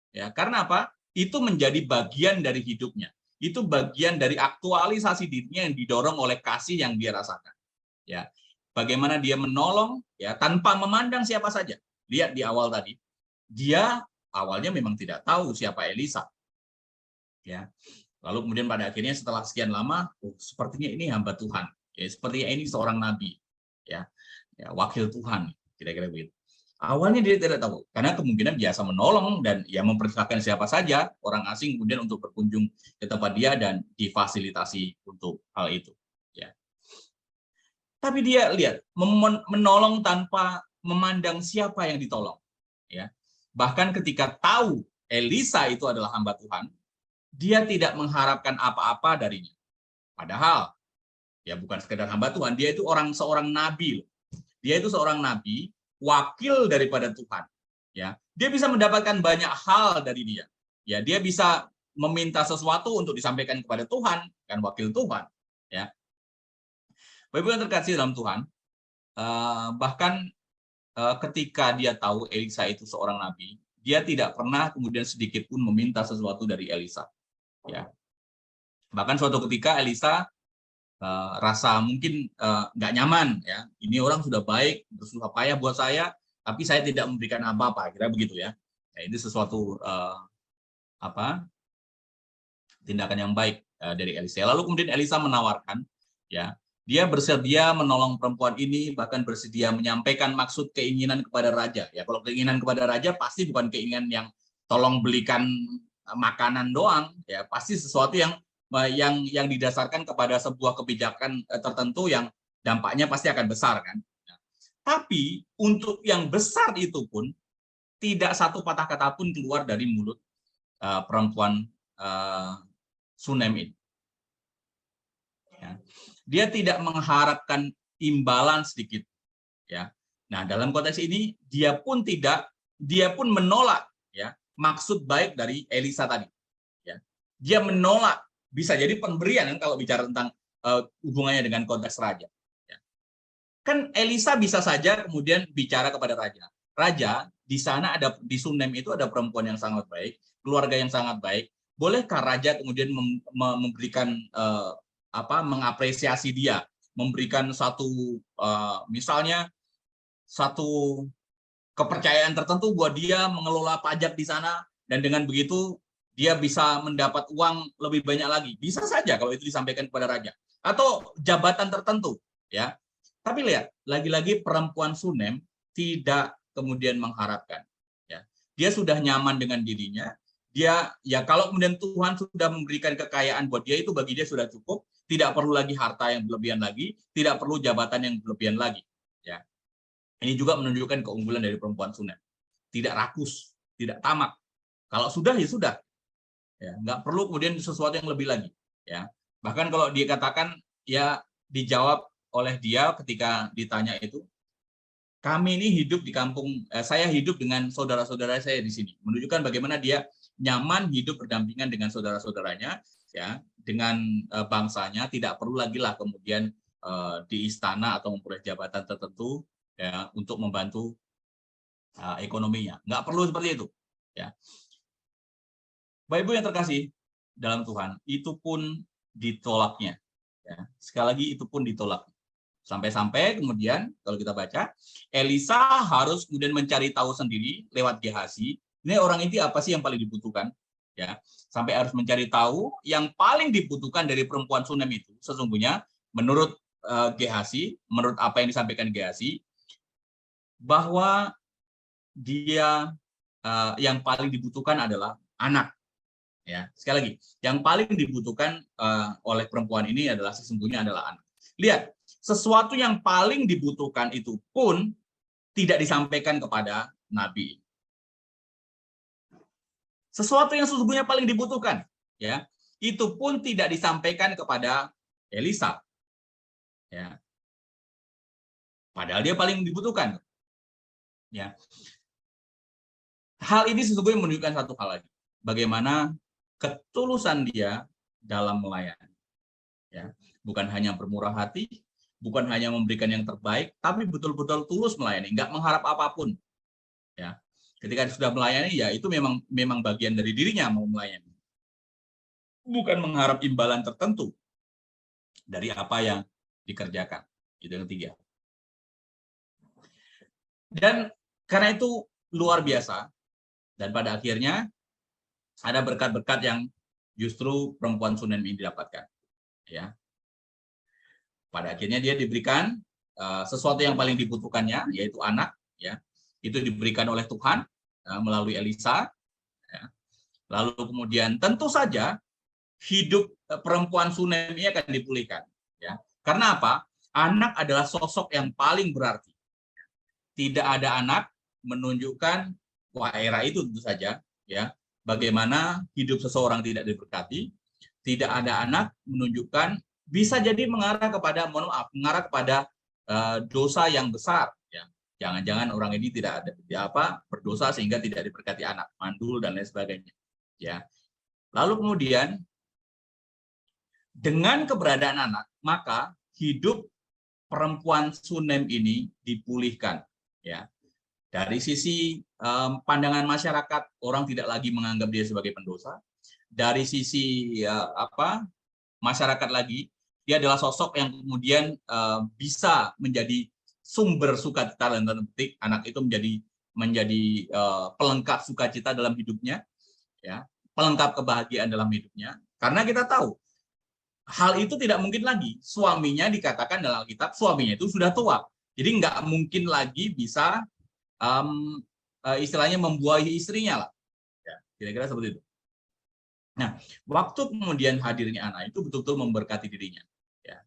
Ya, karena apa? Itu menjadi bagian dari hidupnya. Itu bagian dari aktualisasi dirinya yang didorong oleh kasih yang dia rasakan. Ya, bagaimana dia menolong ya tanpa memandang siapa saja. Lihat di awal tadi, dia awalnya memang tidak tahu siapa Elisa. Ya. Lalu kemudian pada akhirnya setelah sekian lama, sepertinya ini hamba Tuhan. Ya, sepertinya ini seorang nabi. Ya. Ya, wakil Tuhan, kira-kira begitu. Awalnya dia tidak tahu, karena kemungkinan biasa menolong dan ya mempersilahkan siapa saja orang asing kemudian untuk berkunjung ke tempat dia dan difasilitasi untuk hal itu. Ya. Tapi dia lihat menolong tanpa memandang siapa yang ditolong. Ya. Bahkan ketika tahu Elisa itu adalah hamba Tuhan, dia tidak mengharapkan apa-apa darinya. Padahal ya bukan sekedar hamba Tuhan, dia itu seorang nabi. Dia itu seorang nabi, wakil daripada Tuhan. Ya, dia bisa mendapatkan banyak hal dari dia. Ya, dia bisa meminta sesuatu untuk disampaikan kepada Tuhan, kan wakil Tuhan. Ya, Bapak Ibu yang terkasih dalam Tuhan, bahkan ketika dia tahu Elisa itu seorang nabi, dia tidak pernah kemudian sedikit pun meminta sesuatu dari Elisa. Ya, bahkan suatu ketika Elisa rasa mungkin nggak nyaman, ya ini orang sudah baik, bersusah payah buat saya, tapi saya tidak memberikan apa-apa, kira begitu ya. Ya ini sesuatu tindakan yang baik dari Elisa. Lalu kemudian Elisa menawarkan, ya dia bersedia menolong perempuan ini, bahkan bersedia menyampaikan maksud keinginan kepada raja. Ya kalau keinginan kepada raja pasti bukan keinginan yang tolong belikan makanan doang, ya pasti sesuatu yang didasarkan kepada sebuah kebijakan tertentu yang dampaknya pasti akan besar kan. Tapi untuk yang besar itu pun tidak satu patah kata pun keluar dari mulut perempuan Sunem ini. Ya. Dia tidak mengharapkan imbalan sedikit. Ya. Nah dalam konteks ini dia pun menolak ya maksud baik dari Elisa tadi. Ya. Dia menolak. Bisa jadi pemberian kan kalau bicara tentang hubungannya dengan konteks raja. Ya. Kan Elisa bisa saja kemudian bicara kepada raja. Raja, di sana di Sunem itu ada perempuan yang sangat baik, keluarga yang sangat baik. Bolehkah raja kemudian memberikan mengapresiasi dia, memberikan misalnya satu kepercayaan tertentu buat dia mengelola pajak di sana, dan dengan begitu dia bisa mendapat uang lebih banyak lagi. Bisa saja kalau itu disampaikan kepada raja. Atau jabatan tertentu. Ya. Tapi lihat, lagi-lagi perempuan Sunem tidak kemudian mengharapkan. Ya. Dia sudah nyaman dengan dirinya. Dia ya kalau kemudian Tuhan sudah memberikan kekayaan buat dia, itu bagi dia sudah cukup. Tidak perlu lagi harta yang berlebihan lagi. Tidak perlu jabatan yang berlebihan lagi. Ya. Ini juga menunjukkan keunggulan dari perempuan Sunem. Tidak rakus, tidak tamak. Kalau sudah ya sudah. Ya, nggak perlu kemudian sesuatu yang lebih lagi. Ya, bahkan kalau dikatakan ya dijawab oleh dia ketika ditanya itu, kami ini hidup di kampung, saya hidup dengan saudara-saudara saya di sini. Menunjukkan bagaimana dia nyaman hidup berdampingan dengan saudara-saudaranya, ya, dengan bangsanya. Tidak perlu lagi lah kemudian di istana atau memperoleh jabatan tertentu ya untuk membantu ekonominya. Nggak perlu seperti itu. Ya. Bapak Ibu yang terkasih dalam Tuhan, itu pun ditolaknya. Ya. Sekali lagi itu pun ditolak. Sampai-sampai kemudian kalau kita baca, Elisa harus kemudian mencari tahu sendiri lewat Gehazi. Ini orang itu apa sih yang paling dibutuhkan? Ya, sampai harus mencari tahu yang paling dibutuhkan dari perempuan Sunem itu. Sesungguhnya menurut Gehazi, menurut apa yang disampaikan Gehazi, bahwa dia yang paling dibutuhkan adalah anak. Ya, sekali lagi, yang paling dibutuhkan oleh perempuan ini adalah sesungguhnya adalah anak. Lihat, sesuatu yang paling dibutuhkan itu pun tidak disampaikan kepada nabi. Sesuatu yang sesungguhnya paling dibutuhkan, ya, itu pun tidak disampaikan kepada Elisa. Ya. Padahal dia paling dibutuhkan. Ya. Hal ini sesungguhnya menunjukkan satu hal lagi. Bagaimana ketulusan dia dalam melayani. Ya. Bukan hanya bermurah hati, bukan hanya memberikan yang terbaik, tapi betul-betul tulus melayani, nggak mengharap apapun. Ya. Ketika sudah melayani, ya itu memang bagian dari dirinya mau melayani. Bukan mengharap imbalan tertentu dari apa yang dikerjakan. Itu yang ketiga. Dan karena itu luar biasa, dan pada akhirnya ada berkat-berkat yang justru perempuan Sunem ini didapatkan. Ya. Pada akhirnya dia diberikan sesuatu yang paling dibutuhkannya, yaitu anak. Ya. Itu diberikan oleh Tuhan melalui Elisa. Ya. Lalu kemudian tentu saja hidup perempuan Sunem ini akan dipulihkan. Ya. Karena apa? Anak adalah sosok yang paling berarti. Tidak ada anak menunjukkan era itu tentu saja, ya, bagaimana hidup seseorang tidak diberkati. Tidak ada anak menunjukkan bisa jadi mengarah kepada mengarah kepada dosa yang besar. Ya. Jangan-jangan orang ini tidak ada berdosa sehingga tidak diberkati anak, mandul dan lain sebagainya. Ya. Lalu kemudian dengan keberadaan anak, maka hidup perempuan Sunem ini dipulihkan. Ya, dari sisi pandangan masyarakat, orang tidak lagi menganggap dia sebagai pendosa. Dari sisi masyarakat lagi, dia adalah sosok yang kemudian bisa menjadi sumber sukacita, dan tanda petik anak itu menjadi pelengkap sukacita dalam hidupnya, ya, pelengkap kebahagiaan dalam hidupnya. Karena kita tahu hal itu tidak mungkin lagi. Suaminya dikatakan dalam Alkitab, suaminya itu sudah tua. Jadi nggak mungkin lagi bisa istilahnya membuahi istrinya lah. Ya, kira-kira seperti itu. Nah, waktu kemudian hadirnya anak itu betul-betul memberkati dirinya. Ya.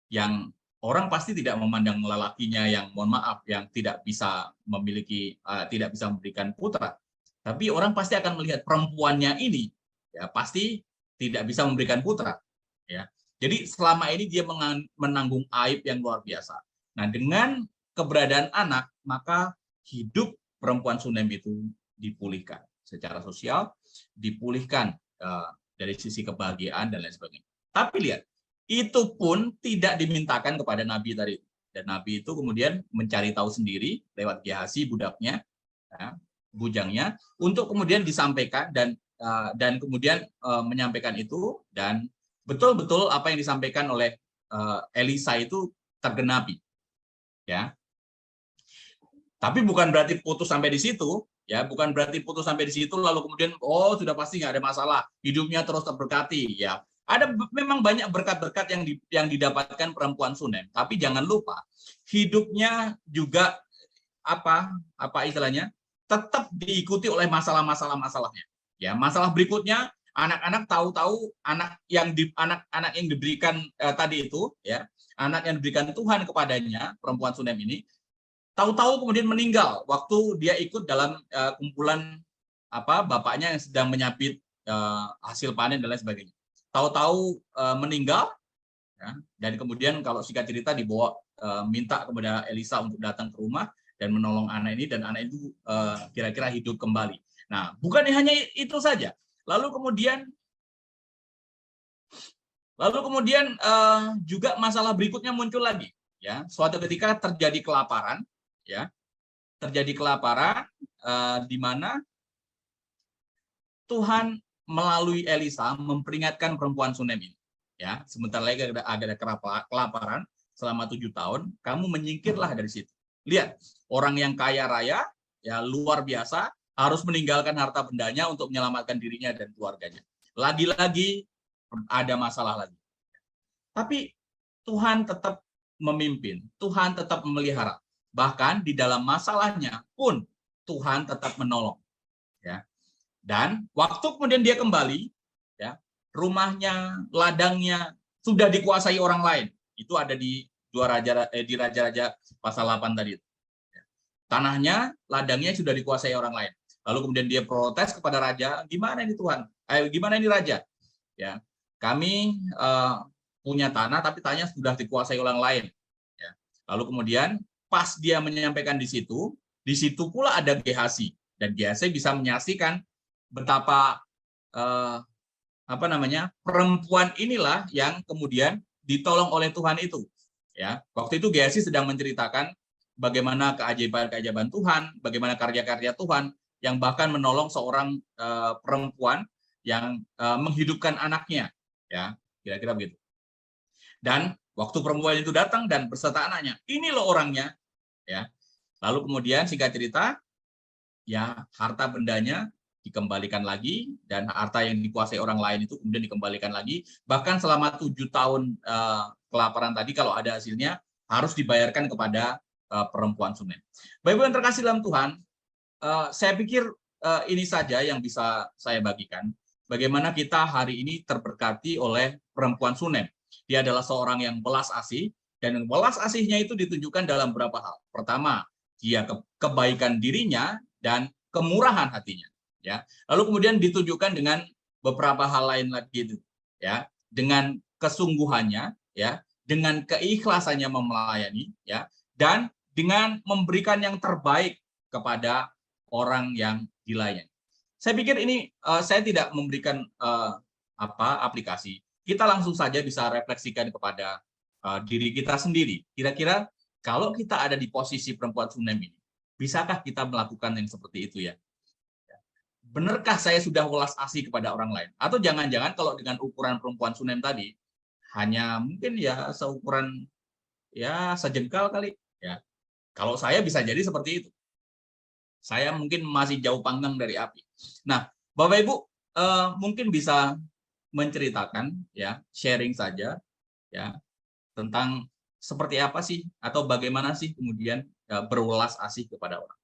Yang orang pasti tidak memandang lelakinya yang mohon maaf yang tidak bisa memiliki tidak bisa memberikan putra. Tapi orang pasti akan melihat perempuannya ini ya pasti tidak bisa memberikan putra. Ya. Jadi selama ini dia menanggung aib yang luar biasa. Nah, dengan keberadaan anak, maka hidup perempuan Sunem itu dipulihkan secara sosial, dipulihkan dari sisi kebahagiaan dan lain sebagainya. Tapi lihat, itu pun tidak dimintakan kepada Nabi tadi. Dan Nabi itu kemudian mencari tahu sendiri lewat Gehazi budaknya, ya, bujangnya, untuk kemudian disampaikan dan kemudian menyampaikan itu, dan betul-betul apa yang disampaikan oleh Elisa itu tergenapi. Ya. Tapi bukan berarti putus sampai di situ, ya, bukan berarti putus sampai di situ lalu kemudian sudah pasti nggak ada masalah, hidupnya terus terberkati, ya. Ada memang banyak berkat-berkat yang didapatkan perempuan Sunem, tapi jangan lupa hidupnya juga apa istilahnya tetap diikuti oleh masalahnya. Ya, masalah berikutnya anak-anak tahu-tahu anak yang diberikan tadi itu, ya, anak yang diberikan Tuhan kepadanya, perempuan Sunem ini, tahu-tahu kemudian meninggal waktu dia ikut dalam kumpulan bapaknya yang sedang menyabit hasil panen dan lain sebagainya. Tahu-tahu meninggal, ya, dan kemudian kalau singkat cerita dibawa minta kepada Elisa untuk datang ke rumah dan menolong anak ini, dan anak itu kira-kira hidup kembali. Nah, bukan hanya itu saja. Lalu kemudian juga masalah berikutnya muncul lagi, ya. Suatu ketika terjadi kelaparan, ya. Terjadi kelaparan di mana Tuhan melalui Elisa memperingatkan perempuan Sunem ini, ya. Sebentar lagi ada kelaparan selama 7 tahun, kamu menyingkirlah dari situ. Lihat, orang yang kaya raya, ya, luar biasa, harus meninggalkan harta bendanya untuk menyelamatkan dirinya dan keluarganya. Lagi-lagi ada masalah lagi. Tapi Tuhan tetap memimpin, Tuhan tetap memelihara. Bahkan di dalam masalahnya pun Tuhan tetap menolong. Ya. Dan waktu kemudian dia kembali, ya, rumahnya, ladangnya sudah dikuasai orang lain. Itu ada di di Raja-Raja pasal 8 tadi. Tanahnya, ladangnya sudah dikuasai orang lain. Lalu kemudian dia protes kepada raja, gimana ini Tuhan? Gimana ini raja? Ya, kami punya tanah, tapi tanahnya sudah dikuasai orang lain. Ya. Lalu kemudian pas dia menyampaikan di situ pula ada Gehazi, dan Gehazi bisa menyaksikan betapa perempuan inilah yang kemudian ditolong oleh Tuhan itu. Ya, waktu itu Gehazi sedang menceritakan bagaimana keajaiban-keajaiban Tuhan, bagaimana karya-karya Tuhan yang bahkan menolong seorang perempuan yang menghidupkan anaknya, ya, kira-kira begitu. Dan waktu perempuan itu datang dan berserta anaknya, ini loh orangnya, ya. Lalu kemudian singkat cerita, ya, harta bendanya dikembalikan lagi, dan harta yang dikuasai orang lain itu kemudian dikembalikan lagi. Bahkan selama 7 tahun kelaparan tadi, kalau ada hasilnya, harus dibayarkan kepada perempuan Sunem. Bapak-Ibu yang terkasih dalam Tuhan, saya pikir ini saja yang bisa saya bagikan. Bagaimana kita hari ini terberkati oleh perempuan Sunem. Dia adalah seorang yang belas asih, dan belas asihnya itu ditunjukkan dalam beberapa hal. Pertama, dia kebaikan dirinya dan kemurahan hatinya. Ya. Lalu kemudian ditunjukkan dengan beberapa hal lain lagi itu, ya, dengan kesungguhannya, ya, dengan keikhlasannya melayani, ya, dan dengan memberikan yang terbaik kepada orang yang dilayani. Saya pikir ini saya tidak memberikan aplikasi. Kita langsung saja bisa refleksikan kepada diri kita sendiri. Kira-kira kalau kita ada di posisi perempuan Sunem ini, bisakah kita melakukan yang seperti itu, ya? Benarkah saya sudah welas asih kepada orang lain? Atau jangan-jangan kalau dengan ukuran perempuan Sunem tadi hanya mungkin ya seukuran ya sejengkal kali, ya. Kalau saya bisa jadi seperti itu. Saya mungkin masih jauh panggang dari api. Nah, Bapak Ibu mungkin bisa menceritakan, ya, sharing saja, ya, tentang seperti apa sih atau bagaimana sih kemudian berwelas asih kepada orang.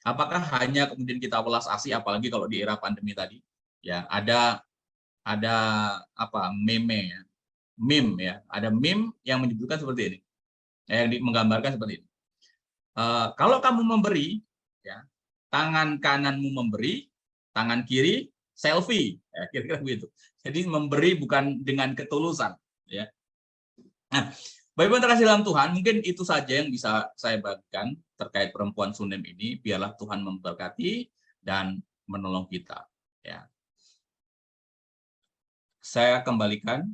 Apakah hanya kemudian kita welas asih, apalagi kalau di era pandemi tadi, ya, ada meme, ya, meme, ya, ada meme yang menyebutkan seperti ini, yang menggambarkan seperti ini. Kalau kamu memberi, ya, tangan kananmu memberi, tangan kiri selfie, ya, kira-kira begitu. Jadi memberi bukan dengan ketulusan, ya. Nah, Bapak-Ibu terkasih dalam Tuhan, mungkin itu saja yang bisa saya bagikan terkait perempuan Sunem ini. Biarlah Tuhan memberkati dan menolong kita, ya. Saya kembalikan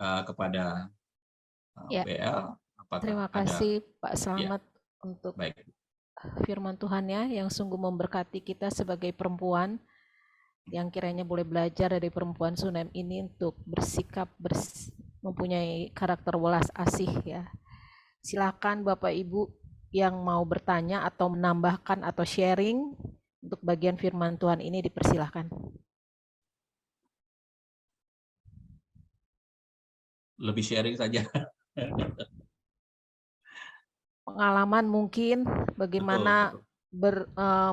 kepada ya. PL. Terima kasih Pak Slamet, ya, untuk baik, firman Tuhan-Nya yang sungguh memberkati kita sebagai perempuan, yang kiranya boleh belajar dari perempuan Sunem ini untuk bersikap mempunyai karakter welas asih, ya. Silakan Bapak Ibu yang mau bertanya atau menambahkan atau sharing untuk bagian firman Tuhan ini, dipersilahkan. Lebih sharing saja. Pengalaman mungkin bagaimana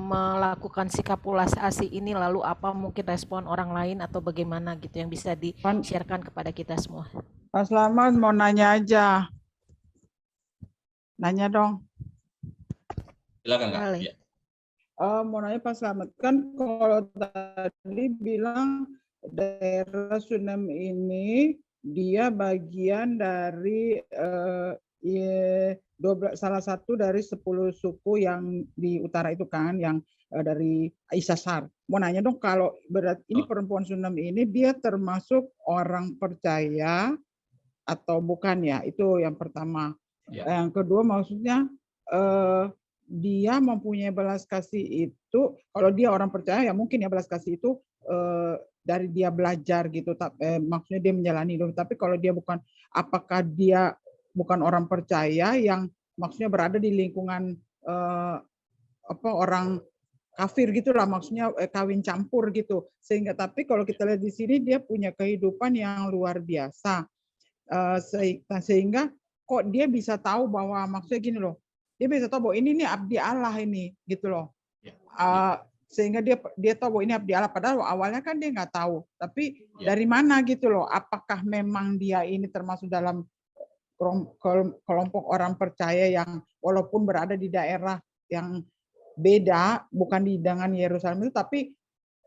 melakukan sikap welas asih ini, lalu apa mungkin respon orang lain atau bagaimana gitu yang bisa di-sharekan kepada kita semua. Pak Slamet mau nanya aja. Nanya dong. Silakan, Kak. Ya. Mau nanya Pak Slamet, kan kalau tadi bilang daerah Sunem ini dia bagian dari salah satu dari 10 suku yang di utara itu kan, yang dari Isasar. Mau nanya dong, kalau berat ini perempuan Sunem ini dia termasuk orang percaya atau bukan, ya? Itu yang pertama. Ya. Yang kedua, maksudnya dia mempunyai belas kasih itu, kalau dia orang percaya ya mungkin ya belas kasih itu dari dia belajar gitu, maksudnya dia menjalani hidup. Tapi kalau dia bukan, apakah dia bukan orang percaya yang maksudnya berada di lingkungan orang kafir gitulah, maksudnya kawin campur gitu. Sehingga tapi kalau kita lihat di sini dia punya kehidupan yang luar biasa. Sehingga kok dia bisa tahu bahwa, maksudnya gini loh, dia bisa tahu bahwa ini nih abdi Allah ini, gitu loh. Ya. Sehingga dia tahu bahwa ini abdi Allah, padahal awalnya kan dia nggak tahu. Tapi Ya. dari mana gitu loh? Apakah memang dia ini termasuk dalam kelompok orang percaya yang walaupun berada di daerah yang beda, bukan di dengan Yerusalem itu, tapi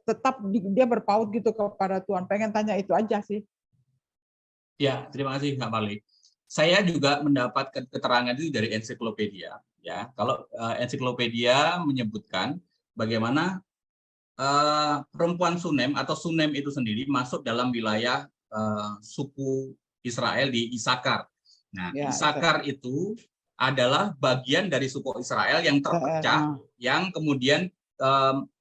tetap dia berpaut gitu kepada Tuhan. Pengen tanya itu aja sih. Ya, terima kasih Kak Marli. Saya juga mendapatkan keterangan itu dari ensiklopedia. Ya, kalau ensiklopedia menyebutkan bagaimana perempuan Sunem atau Sunem itu sendiri masuk dalam wilayah suku Israel di Isakar. Nah, Ya, Isakar itu adalah bagian dari suku Israel yang terpecah, yang kemudian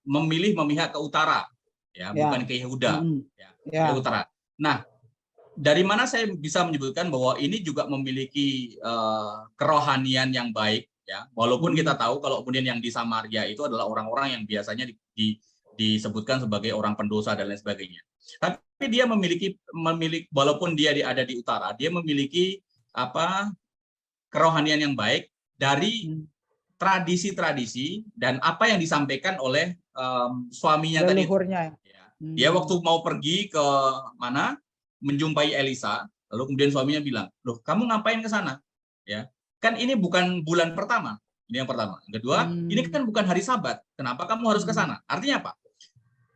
memilih memihak ke utara, ya, bukan ke Yehuda, ya, ke utara. Nah, dari mana saya bisa menyebutkan bahwa ini juga memiliki kerohanian yang baik, ya, walaupun kita tahu kalau kemudian yang di Samaria itu adalah orang-orang yang biasanya disebutkan sebagai orang pendosa dan lain sebagainya. Tapi dia memiliki walaupun dia ada di utara, dia memiliki kerohanian yang baik dari tradisi-tradisi dan apa yang disampaikan oleh suaminya tadi. Ya. Dia waktu mau pergi ke mana menjumpai Elisa, lalu kemudian suaminya bilang, "Loh, kamu ngapain ke sana?" Ya. Kan ini bukan bulan pertama. Ini yang pertama. Yang kedua, ini kan bukan hari Sabat. Kenapa kamu harus ke sana? Artinya apa?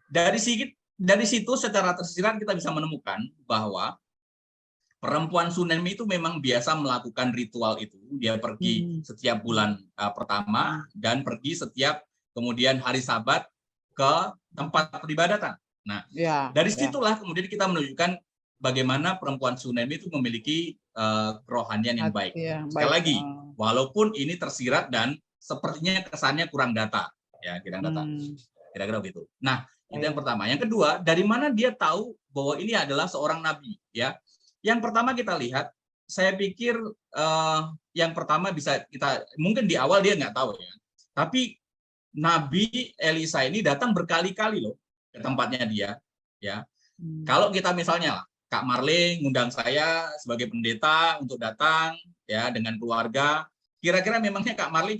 Dari situ secara tersirat kita bisa menemukan bahwa perempuan Sunem itu memang biasa melakukan ritual itu. Dia pergi setiap bulan pertama dan pergi setiap kemudian hari Sabat ke tempat peribadatan. Nah, dari situlah kemudian kita menunjukkan bagaimana perempuan Sunem itu memiliki kerohanian yang baik. Sekali lagi, walaupun ini tersirat dan sepertinya kesannya kurang data, ya, kira-kira begitu. Nah, itu yang pertama. Yang kedua, dari mana dia tahu bahwa ini adalah seorang nabi, ya? Yang pertama kita lihat, saya pikir yang pertama bisa kita, mungkin di awal dia nggak tahu ya, tapi Nabi Elisa ini datang berkali-kali loh ke tempatnya dia, ya. Kalau kita misalnya Kak Marle ngundang saya sebagai pendeta untuk datang ya dengan keluarga, kira-kira memangnya Kak Marle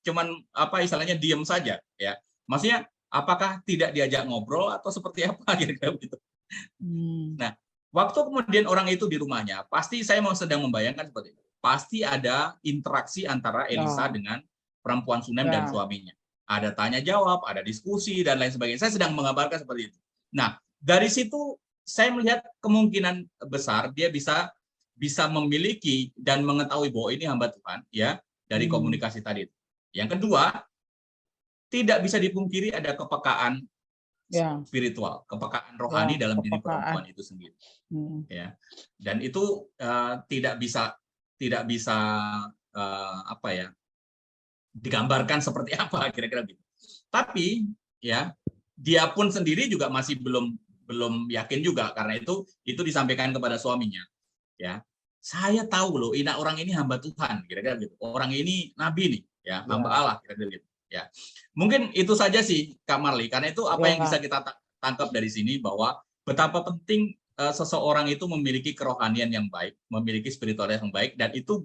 cuman apa istilahnya diam saja ya? Maksudnya apakah tidak diajak ngobrol atau seperti apa kira-kira begitu? Nah, waktu kemudian orang itu di rumahnya, pasti saya sedang membayangkan seperti itu. Pasti ada interaksi antara Elisa dengan perempuan Sunem dan suaminya. Ada tanya jawab, ada diskusi dan lain sebagainya. Saya sedang menggambarkan seperti itu. Nah, dari situ saya melihat kemungkinan besar dia bisa memiliki dan mengetahui bahwa ini hamba Tuhan, ya, dari komunikasi tadi. Yang kedua, tidak bisa dipungkiri ada kepekaan spiritual, kepekaan rohani dalam diri perempuan itu sendiri. Ya, dan itu tidak bisa apa ya, digambarkan seperti apa kira-kira gitu. Tapi ya dia pun sendiri juga masih belum yakin juga, karena itu disampaikan kepada suaminya. Ya, saya tahu loh, orang ini hamba Tuhan, kira-kira gitu. Orang ini nabi nih, ya, hamba Allah, kira-kira gitu. Ya, mungkin itu saja sih Kak Marli, karena itu apa yang bisa kita tangkap dari sini, bahwa betapa penting seseorang itu memiliki kerohanian yang baik, memiliki spiritualitas yang baik, dan itu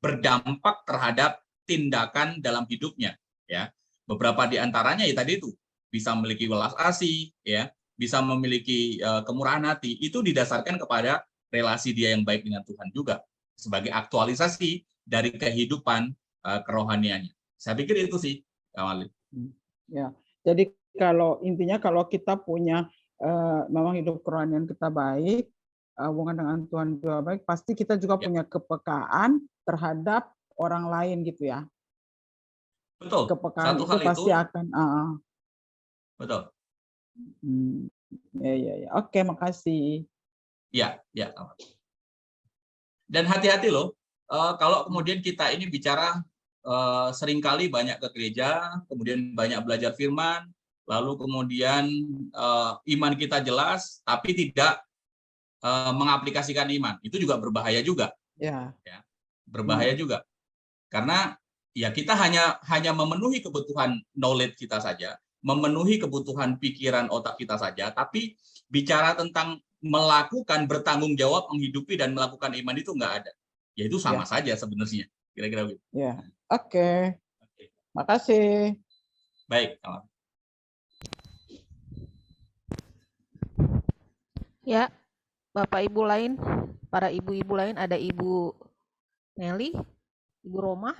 berdampak terhadap tindakan dalam hidupnya. Ya, beberapa di antaranya ya tadi itu bisa memiliki welas asih, ya, bisa memiliki kemurahan hati, itu didasarkan kepada relasi dia yang baik dengan Tuhan juga, sebagai aktualisasi dari kehidupan kerohaniannya. Saya pikir itu sih, Kak Marli. Ya, jadi intinya kalau kita punya memang hidup kerohanian kita baik, hubungan dengan Tuhan juga baik, pasti kita juga punya kepekaan terhadap orang lain gitu ya. Betul. Kepekaan Satu itu hal pasti itu, akan. betul. Ya. Oke, makasih. Ya. Dan hati-hati loh, kalau kemudian kita ini bicara seringkali banyak ke gereja, kemudian banyak belajar firman, lalu kemudian iman kita jelas, tapi tidak mengaplikasikan iman. Itu juga berbahaya juga. Ya, berbahaya juga. Karena ya kita hanya memenuhi kebutuhan knowledge kita saja, memenuhi kebutuhan pikiran otak kita saja, tapi bicara tentang melakukan, bertanggung jawab, menghidupi dan melakukan iman itu nggak ada. Ya itu sama saja sebenarnya, kira-kira begitu. Ya. Oke. Oke. Makasih. Baik. Ya, Bapak Ibu lain, para ibu-ibu lain, ada Ibu Nelly, Ibu Roma,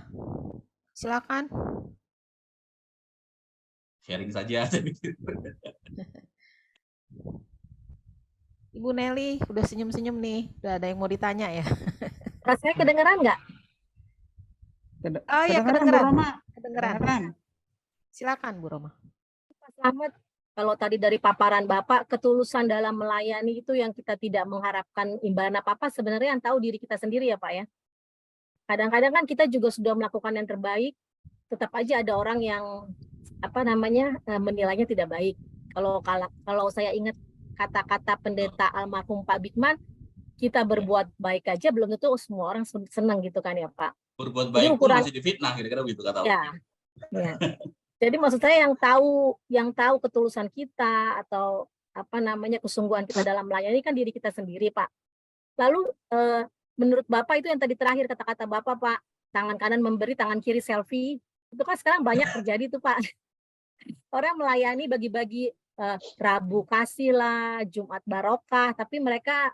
silakan. Sharing saja. Ibu Nelly, udah senyum-senyum nih, udah ada yang mau ditanya ya. Rasanya kedengeran nggak? Oh iya, Kedengeran, Bu kedengeran. Roma. Kedengeran. Kedengeran. Silakan Bu Roma. Pak Slamet, kalau tadi dari paparan Bapak, ketulusan dalam melayani itu yang kita tidak mengharapkan imbalan apa-apa, sebenarnya yang tahu diri kita sendiri ya Pak ya. Kadang-kadang kan kita juga sudah melakukan yang terbaik, tetap aja ada orang yang menilainya tidak baik. Kalau saya ingat kata-kata pendeta almarhum Pak Bigman, kita berbuat baik aja belum tentu semua orang senang gitu kan ya Pak. Berbuat Jadi baik pun ukuran- masih difitnah, kira-kira begitu kata Ya, orang. ya. Jadi maksud saya yang tahu ketulusan kita atau kesungguhan kita dalam melayani kan diri kita sendiri Pak. Lalu menurut Bapak itu yang tadi terakhir kata-kata Bapak Pak, tangan kanan memberi, tangan kiri selfie, itu kan sekarang banyak terjadi tuh Pak. Orang melayani bagi-bagi Rabu kasih lah, Jumat barokah, tapi mereka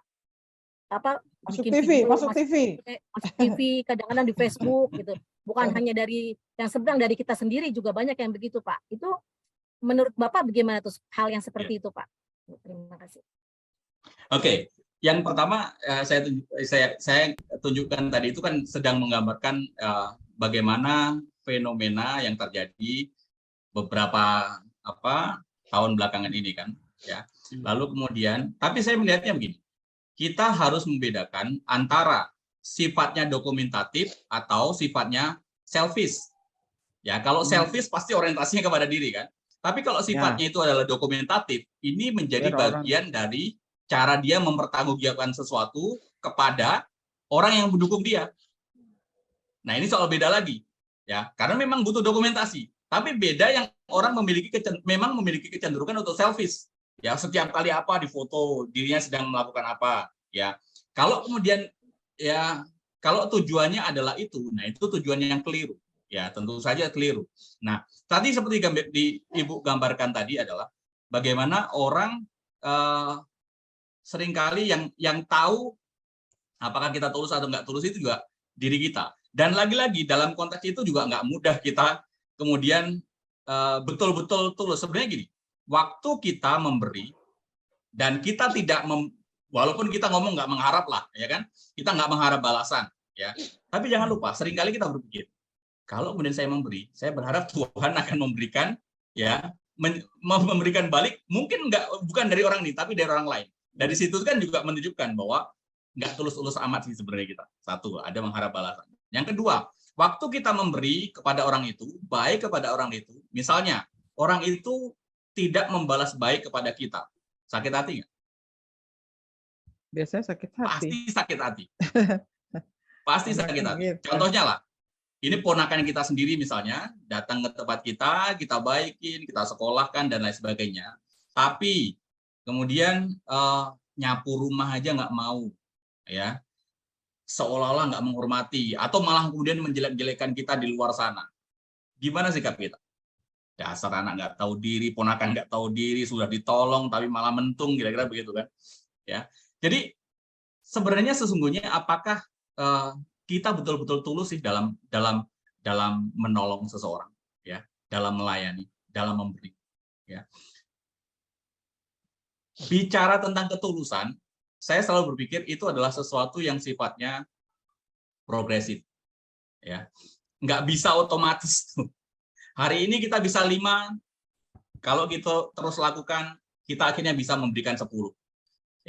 Masuk bikin TV, video, masuk TV. masuk TV, kadang-kadang di Facebook gitu. Bukan hanya dari yang seberang, dari kita sendiri juga banyak yang begitu Pak. Itu menurut Bapak bagaimana tuh hal yang seperti itu Pak? Terima kasih. Oke, yang pertama saya tunjukkan tadi itu kan sedang menggambarkan bagaimana fenomena yang terjadi beberapa tahun belakangan ini kan, ya. Lalu kemudian, tapi saya melihatnya begini, kita harus membedakan antara sifatnya dokumentatif atau sifatnya selfish. Ya, kalau selfish pasti orientasinya kepada diri kan. Tapi kalau sifatnya itu adalah dokumentatif, ini menjadi bagian dari cara dia mempertanggungjawabkan sesuatu kepada orang yang mendukung dia. Nah, ini soal beda lagi. Ya, karena memang butuh dokumentasi. Tapi beda yang orang memang memiliki kecenderungan untuk selfish. Ya, setiap kali difoto dirinya sedang melakukan apa. Ya, kalau kemudian kalau tujuannya adalah itu, nah itu tujuannya yang keliru. Ya, tentu saja keliru. Nah, tadi seperti Ibu gambarkan tadi adalah bagaimana orang seringkali yang tahu apakah kita tulus atau nggak tulus itu juga diri kita. Dan lagi-lagi dalam konteks itu juga nggak mudah kita kemudian betul-betul tulus. Sebenarnya gini, waktu kita memberi dan kita tidak walaupun kita ngomong nggak mengharap lah, ya kan? Kita nggak mengharap balasan, ya. Tapi jangan lupa, seringkali kita berpikir, kalau kemudian saya memberi, saya berharap Tuhan akan memberikan, ya, memberikan balik. Mungkin bukan dari orang ini, tapi dari orang lain. Dari situ kan juga menunjukkan bahwa nggak tulus-tulus amat sih sebenarnya kita. Satu, ada mengharap balasan. Yang kedua, waktu kita memberi kepada orang itu, baik kepada orang itu, misalnya orang itu tidak membalas baik kepada kita, sakit hati nggak? Biasanya sakit hati. Pasti sakit hati. Pasti sakit hati. Contohnya lah, ini ponakan kita sendiri misalnya, datang ke tempat kita baikin, kita sekolahkan, dan lain sebagainya. Tapi kemudian nyapu rumah aja nggak mau, ya, seolah-olah nggak menghormati, atau malah kemudian menjelek-jelekan kita di luar sana. Gimana sikap kita? Dasar anak nggak tahu diri, ponakan nggak tahu diri, sudah ditolong tapi malah mentung, kira-kira begitu kan? Ya. Jadi sebenarnya sesungguhnya apakah kita betul-betul tulus sih dalam menolong seseorang, ya, dalam melayani, dalam memberi, ya. Bicara tentang ketulusan, saya selalu berpikir itu adalah sesuatu yang sifatnya progresif, ya. Nggak bisa otomatis. Hari ini kita bisa 5, kalau kita terus lakukan, kita akhirnya bisa memberikan 10,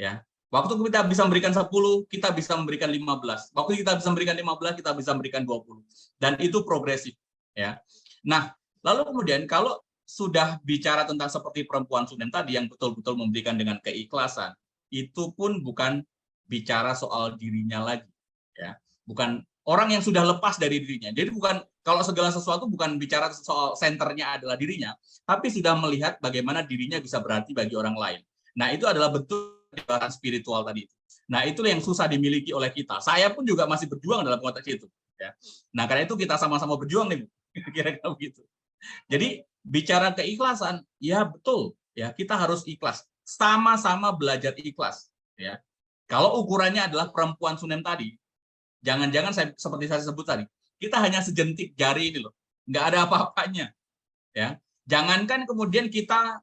ya. Waktu kita bisa memberikan 10, kita bisa memberikan 15. Waktu kita bisa memberikan 15, kita bisa memberikan 20. Dan itu progresif, ya. Nah, lalu kemudian kalau sudah bicara tentang seperti perempuan Sunem tadi yang betul-betul memberikan dengan keikhlasan, itu pun bukan bicara soal dirinya lagi, ya. Bukan orang yang sudah lepas dari dirinya. Jadi bukan, kalau segala sesuatu bukan bicara soal senternya adalah dirinya, tapi sudah melihat bagaimana dirinya bisa berarti bagi orang lain. Nah, itu adalah betul spiritual tadi. Nah, itulah yang susah dimiliki oleh kita. Saya pun juga masih berjuang dalam konteks itu. ya. Nah, karena itu kita sama-sama berjuang nih, Bu. Kira-kira begitu. Jadi bicara keikhlasan, ya betul, ya kita harus ikhlas, sama-sama belajar ikhlas, ya. Kalau ukurannya adalah perempuan Sunem tadi, jangan-jangan seperti saya sebut tadi, kita hanya sejentik jari ini loh, nggak ada apa-apanya, ya. Jangankan kemudian kita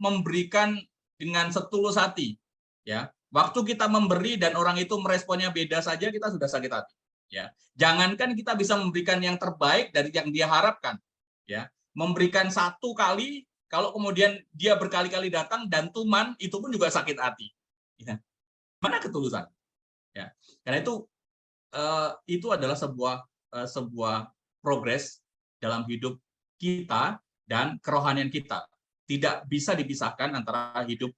memberikan dengan setulus hati, ya. Waktu kita memberi dan orang itu meresponnya beda saja, kita sudah sakit hati. Ya, jangankan kita bisa memberikan yang terbaik dari yang dia harapkan, ya. Memberikan satu kali, kalau kemudian dia berkali-kali datang dan tuman, itu pun juga sakit hati. Ya. Mana ketulusan? Ya, karena itu adalah sebuah progres dalam hidup kita dan kerohanian kita. Tidak bisa dipisahkan antara hidup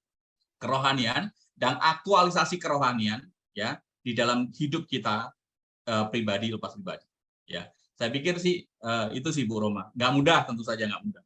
kerohanian dan aktualisasi kerohanian, ya, di dalam hidup kita pribadi lepas pribadi, ya. Saya pikir sih itu sih Bu Roma, nggak mudah, tentu saja nggak mudah.